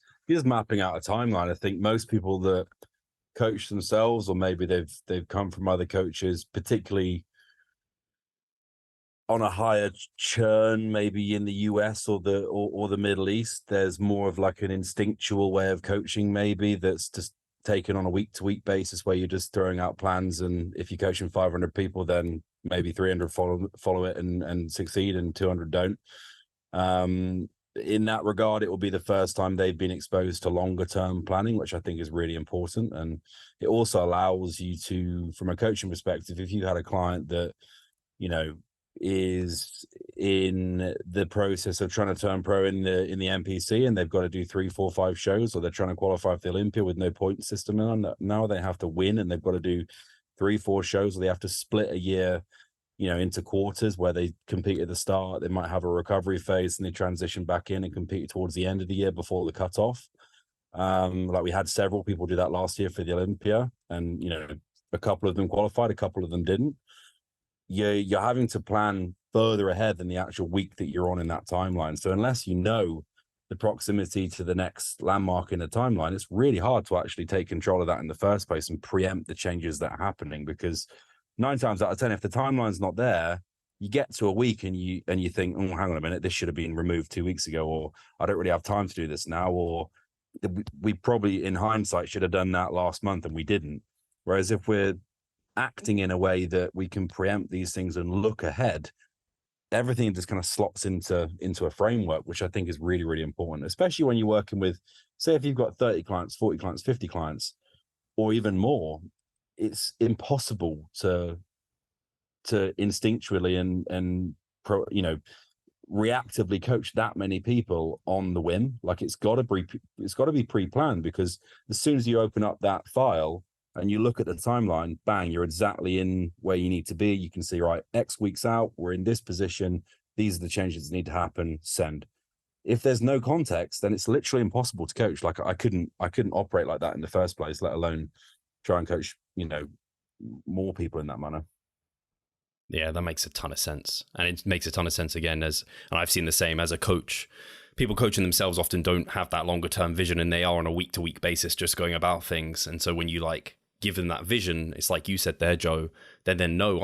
S3: mapping out a timeline. I think most people that coach themselves, or maybe they've come from other coaches, particularly on a higher churn, maybe in the US or the Middle East, there's more of like an instinctual way of coaching, maybe that's just taken on a week-to-week basis, where you're just throwing out plans, and if you're coaching 500 people, then maybe 300 follow it and succeed, and 200 don't. In that regard, it will be the first time they've been exposed to longer-term planning, which I think is really important. And it also allows you to, from a coaching perspective, if you had a client that, is in the process of trying to turn pro in the NPC, and they've got to do 3, 4, 5 shows, or they're trying to qualify for the Olympia with no point system, and now they have to win, and they've got to do 3, 4 shows, or they have to split a year into quarters where they compete at the start, they might have a recovery phase, and they transition back in and compete towards the end of the year before the cutoff. Like we had several people do that last year for the Olympia, and a couple of them qualified, a couple of them didn't. You're having to plan further ahead than the actual week that you're on in that timeline. So unless you know the proximity to the next landmark in the timeline, it's really hard to actually take control of that in the first place and preempt the changes that are happening, because 9 times out of 10, if the timeline's not there, you get to a week and you think, oh, hang on a minute, this should have been removed 2 weeks ago, or I don't really have time to do this now, or we probably in hindsight should have done that last month and we didn't. Whereas if we're acting in a way that we can preempt these things and look ahead, everything just kind of slots into a framework, which I think is really, really important, especially when you're working with, say, if you've got 30 clients, 40 clients, 50 clients, or even more. It's impossible to instinctually and reactively coach that many people on the whim. Like it's got to be pre-planned, because as soon as you open up that file and you look at the timeline, bang, you're exactly in where you need to be. You can see, right, X weeks out, we're in this position. These are the changes that need to happen. Send. If there's no context, then it's literally impossible to coach. Like I couldn't operate like that in the first place, let alone try and coach, more people in that manner.
S1: Yeah, that makes a ton of sense. And it makes a ton of sense again, and I've seen the same as a coach. People coaching themselves often don't have that longer term vision, and they are on a week to week basis just going about things. And so when you like give them that vision, it's like you said there, Joe, they then know,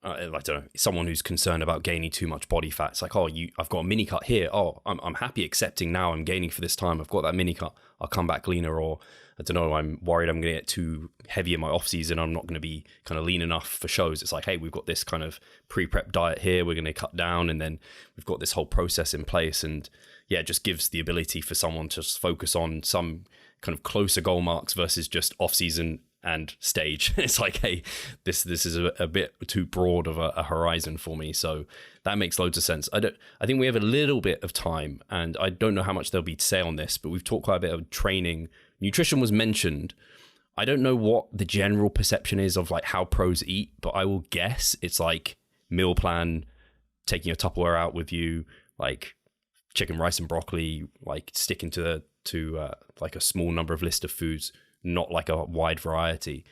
S1: I don't know, someone who's concerned about gaining too much body fat. It's like, I've got a mini cut here. I'm happy accepting now I'm gaining for this time. I've got that mini cut. I'll come back leaner. Or I don't know, I'm worried I'm going to get too heavy in my off season. I'm not going to be kind of lean enough for shows. It's like, hey, we've got this kind of pre-prep diet here. We're going to cut down, and then we've got this whole process in place. And yeah, it just gives the ability for someone to just focus on some kind of closer goal marks versus just off season and stage. It's like, hey, this is a bit too broad of a horizon for me. So that makes loads of sense. I think we have a little bit of time, and I don't know how much there'll be to say on this, but we've talked quite a bit of training. Nutrition was mentioned. I don't know what the general perception is of like how pros eat, but I will guess it's like meal plan, taking your Tupperware out with you, like chicken, rice, and broccoli, like sticking to like a small number of list of foods, not like a wide variety.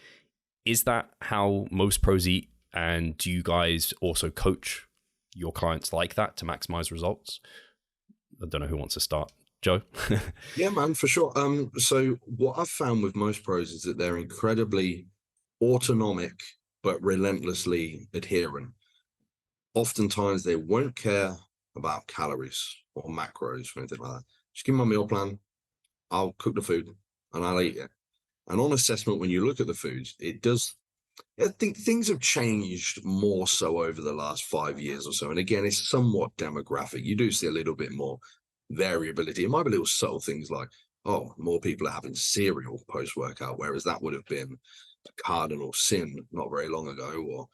S1: Is that how most pros eat? And do you guys also coach your clients like that to maximize results? I don't know who wants to start. Joe?
S2: Yeah, man, for sure. So what I've found with most pros is that they're incredibly autonomic, but relentlessly adherent. Oftentimes they won't care about calories or macros or anything like that. Just give me my meal plan. I'll cook the food and I'll eat it. And on assessment, when you look at the foods, I think things have changed more so over the last 5 years or so. And again, it's somewhat demographic. You do see a little bit more variability. It might be little subtle things like, more people are having cereal post-workout, whereas that would have been a cardinal sin not very long ago. Or,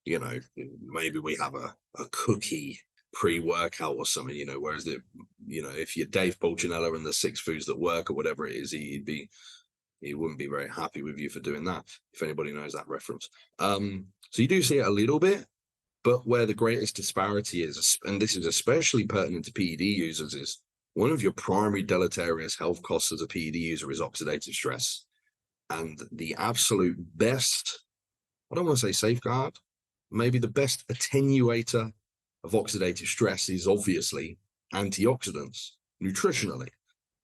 S2: maybe we have a cookie pre-workout or something, whereas if you're Dave Bolchinella and the 6 foods that work or whatever it is, he wouldn't be very happy with you for doing that, if anybody knows that reference. So you do see it a little bit, but where the greatest disparity is, and this is especially pertinent to PED users, is one of your primary deleterious health costs as a PED user is oxidative stress. And the absolute best, I don't want to say safeguard, maybe the best attenuator of oxidative stress is obviously antioxidants nutritionally.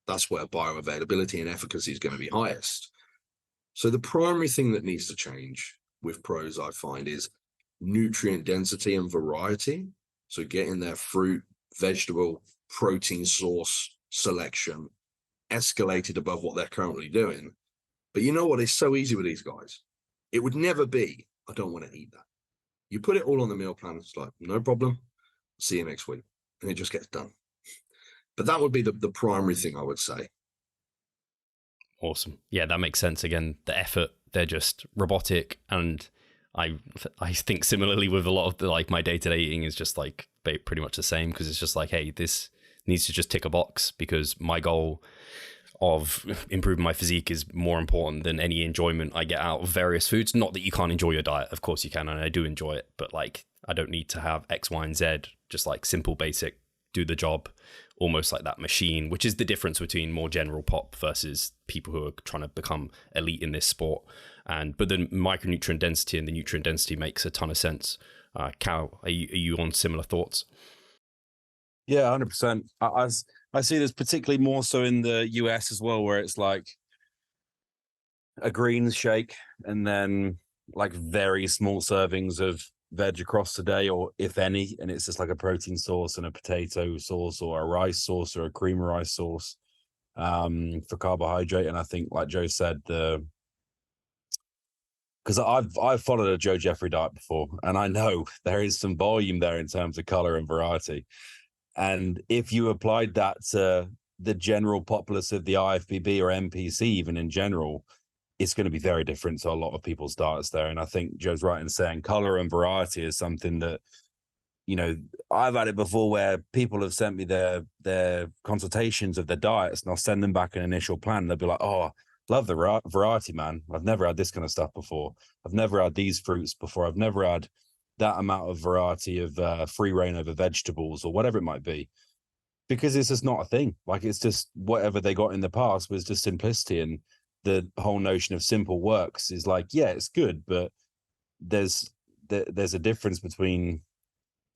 S2: That's where bioavailability and efficacy is going to be highest. So the primary thing that needs to change with pros, I find, is nutrient density and variety. So getting their fruit, vegetable, protein source selection escalated above what they're currently doing. But you know what? It's so easy with these guys. It would never be, I don't want to eat that. You put it all on the meal plan. It's like, no problem. See you next week. And it just gets done. But that would be the primary thing I would say.
S1: Awesome. Yeah, that makes sense. Again, the effort, they're just robotic. And I think similarly with a lot of my day-to-day eating is just like pretty much the same, because it's just like, hey, this needs to just tick a box, because my goal of improving my physique is more important than any enjoyment I get out of various foods. Not that you can't enjoy your diet. Of course you can, and I do enjoy it. But like, I don't need to have X, Y, and Z. Just like simple, basic, do the job, almost like that machine, which is the difference between more general pop versus people who are trying to become elite in this sport. But the micronutrient density and the nutrient density makes a ton of sense. Cal, are you on similar thoughts?
S3: Yeah, 100%. I see this particularly more so in the US as well, where it's like a greens shake and then like very small servings of veg across the day, or if any, and it's just like a protein sauce and a potato sauce or a rice sauce or a cream of rice sauce for carbohydrate. And I think, like Joe said, the because I've followed a Joe Jeffery diet before, and I know there is some volume there in terms of color and variety. And if you applied that to the general populace of the IFBB or MPC, even in general, it's going to be very different to a lot of people's diets there. And I think Joe's right in saying color and variety is something that, you know, I've had it before where people have sent me their consultations of their diets, and I'll send them back an initial plan. They'll be like, oh, love the variety, man. I've never had this kind of stuff before. I've never had these fruits before. I've never had that amount of variety of free reign over vegetables or whatever it might be, because it's just not a thing. Like, it's just whatever they got in the past was just simplicity. And the whole notion of simple works is like, yeah, it's good, but there's a difference between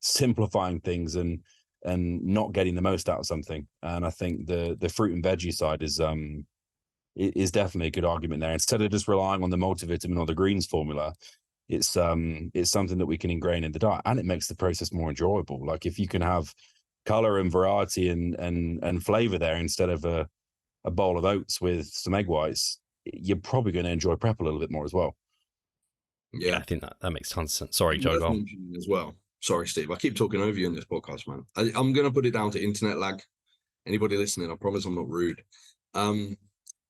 S3: simplifying things and not getting the most out of something. And I think the fruit and veggie side is definitely a good argument there. Instead of just relying on the multivitamin or the greens formula, it's something that we can ingrain in the diet, and it makes the process more enjoyable. Like, if you can have color and variety and flavor there instead of a bowl of oats with some egg whites, you're probably going to enjoy prep a little bit more as well.
S1: Yeah, I think that makes tons of sense. Sorry, Joe, go on.
S2: As well. Sorry, Steve. I keep talking over you in this podcast, man. I'm going to put it down to internet lag. Anybody listening, I promise I'm not rude.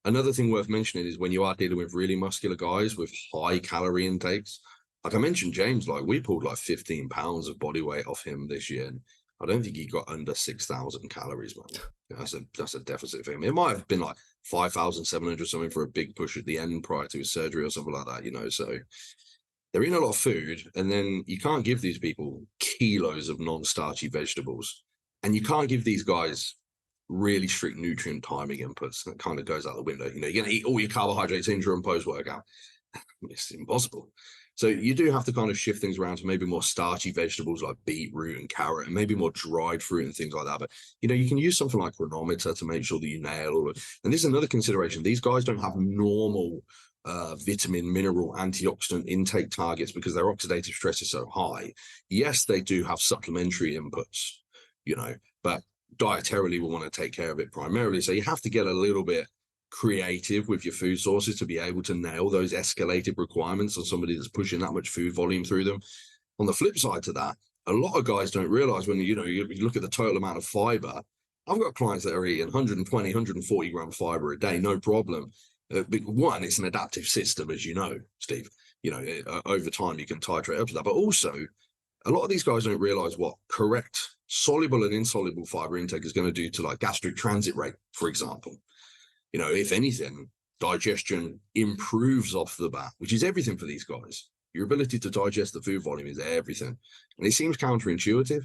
S2: Another thing worth mentioning is when you are dealing with really muscular guys with high calorie intakes, like I mentioned, James, like we pulled like 15 pounds of body weight off him this year. And I don't think he got under 6,000 calories, man. That's a deficit for him. It might have been like 5,700 something for a big push at the end prior to his surgery or something like that, you know. So they're eating a lot of food, and then you can't give these people kilos of non-starchy vegetables, and you can't give these guys really strict nutrient timing inputs. That kind of goes out the window. You know, you're going to eat all your carbohydrates intra and post-workout. It's impossible. So you do have to kind of shift things around to maybe more starchy vegetables like beetroot and carrot, and maybe more dried fruit and things like that. But, you know, you can use something like chronometer to make sure that you nail all of it. And this is another consideration. These guys don't have normal vitamin, mineral, antioxidant intake targets because their oxidative stress is so high. Yes, they do have supplementary inputs, you know, but dietarily we want to take care of it primarily. So you have to get a little bit creative with your food sources to be able to nail those escalated requirements on somebody that's pushing that much food volume through them. On the flip side to that, a lot of guys don't realize when you look at the total amount of fiber. I've got clients that are eating 120, 140 gram fiber a day, no problem. One, it's an adaptive system, as you know, Steve. You know, over time you can titrate up to that. But also, a lot of these guys don't realize what correct soluble and insoluble fiber intake is going to do to like gastric transit rate, for example. You know, if anything, digestion improves off the bat, which is everything for these guys. Your ability to digest the food volume is everything. And it seems counterintuitive.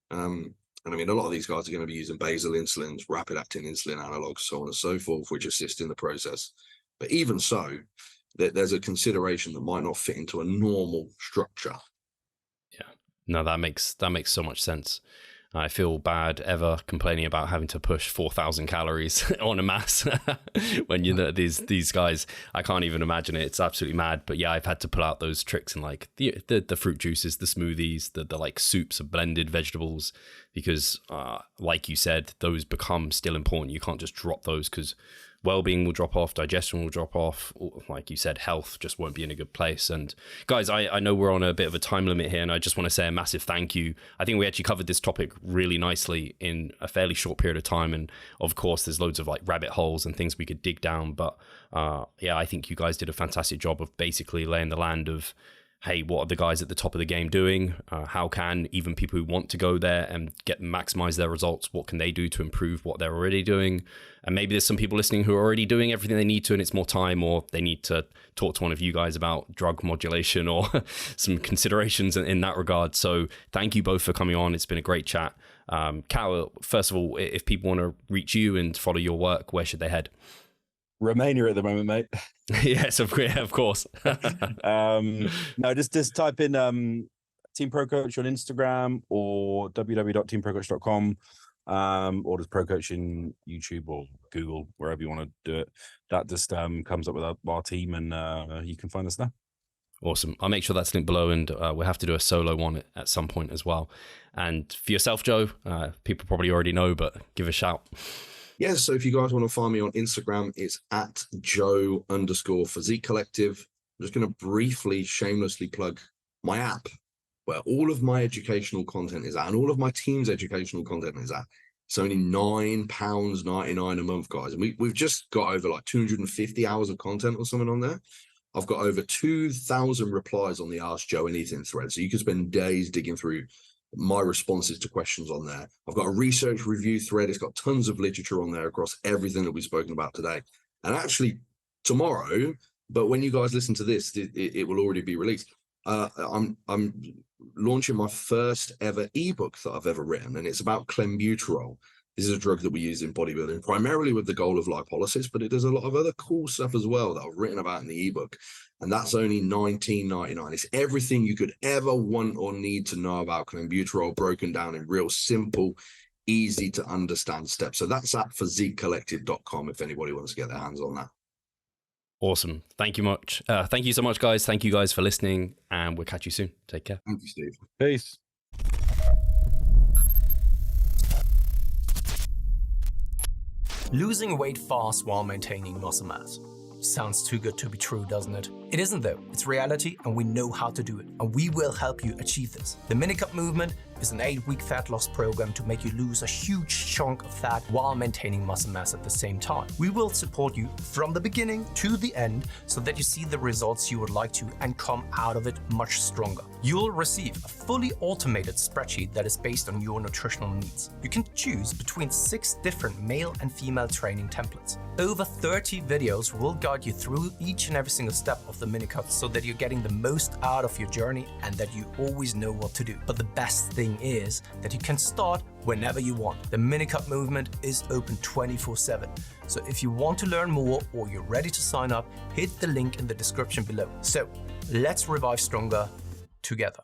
S2: And I mean, a lot of these guys are going to be using basal insulins, rapid acting insulin analogs, so on and so forth, which assist in the process. But even so, there's a consideration that might not fit into a normal structure.
S1: Yeah, no, that makes so much sense. I feel bad ever complaining about having to push 4,000 calories on a mass when you know these guys. I can't even imagine it. It's absolutely mad. But yeah, I've had to pull out those tricks and like the fruit juices, the smoothies, the like soups of blended vegetables, because like you said, those become still important. You can't just drop those because well-being will drop off, digestion will drop off, like you said, health just won't be in a good place. And guys, I know we're on a bit of a time limit here, and I just want to say a massive thank you. I think we actually covered this topic really nicely in a fairly short period of time, and of course there's loads of like rabbit holes and things we could dig down, but yeah, I think you guys did a fantastic job of basically laying the land of, hey, what are the guys at the top of the game doing? How can even people who want to go there and maximize their results, what can they do to improve what they're already doing? And maybe there's some people listening who are already doing everything they need to, and it's more time, or they need to talk to one of you guys about drug modulation or some considerations in that regard. So thank you both for coming on. It's been a great chat. Cal, first of all, if people want to reach you and follow your work, where should they head?
S3: Romania at the moment, mate.
S1: Yes, of course.
S3: No, just type in Team Pro Coach on Instagram or www.teamprocoach.com, or just Pro Coach in YouTube or Google, wherever you want to do it. That just comes up with our team, and you can find us there.
S1: Awesome. I'll make sure that's linked below, and we'll have to do a solo one at some point as well. And for yourself, Joe, people probably already know, but give a shout.
S2: Yes, so if you guys want to find me on Instagram, it's at Joe_Physique Collective. just going to briefly, shamelessly plug my app, where all of my educational content is at, and all of my team's educational content is at. It's only £9.99 a month, guys. And we've just got over like 250 hours of content or something on there. I've got over 2,000 replies on the Ask Joe Anything thread. So you can spend days digging through my responses to questions on there. I've got a research review thread. It's got tons of literature on there across everything that we've spoken about today. And actually tomorrow, but when you guys listen to this, it will already be released. I'm launching my first ever ebook that I've ever written, and it's about clenbuterol. This is a drug that we use in bodybuilding, primarily with the goal of lipolysis, but it does a lot of other cool stuff as well that I've written about in the ebook. And that's only $19.99. It's everything you could ever want or need to know about clenbuterol, broken down in real simple, easy to understand steps. So that's at physiquecollective.com if anybody wants to get their hands on that.
S1: Awesome. Thank you much. Thank you so much, guys. Thank you guys for listening, and we'll catch you soon. Take care.
S2: Thank you, Steve.
S3: Peace.
S4: Losing weight fast while maintaining muscle mass. Sounds too good to be true, doesn't it? It isn't though. It's reality, and we know how to do it, and we will help you achieve this. The Minicut movement is an 8-week fat loss program to make you lose a huge chunk of fat while maintaining muscle mass at the same time. We will support you from the beginning to the end so that you see the results you would like to and come out of it much stronger. You'll receive a fully automated spreadsheet that is based on your nutritional needs. You can choose between 6 different male and female training templates. Over 30 videos will guide you through each and every single step of the Minicut so that you're getting the most out of your journey and that you always know what to do. But the best thing is that you can start whenever you want. The Minicut movement is open 24/7. So if you want to learn more or you're ready to sign up, hit the link in the description below. So let's revive stronger together.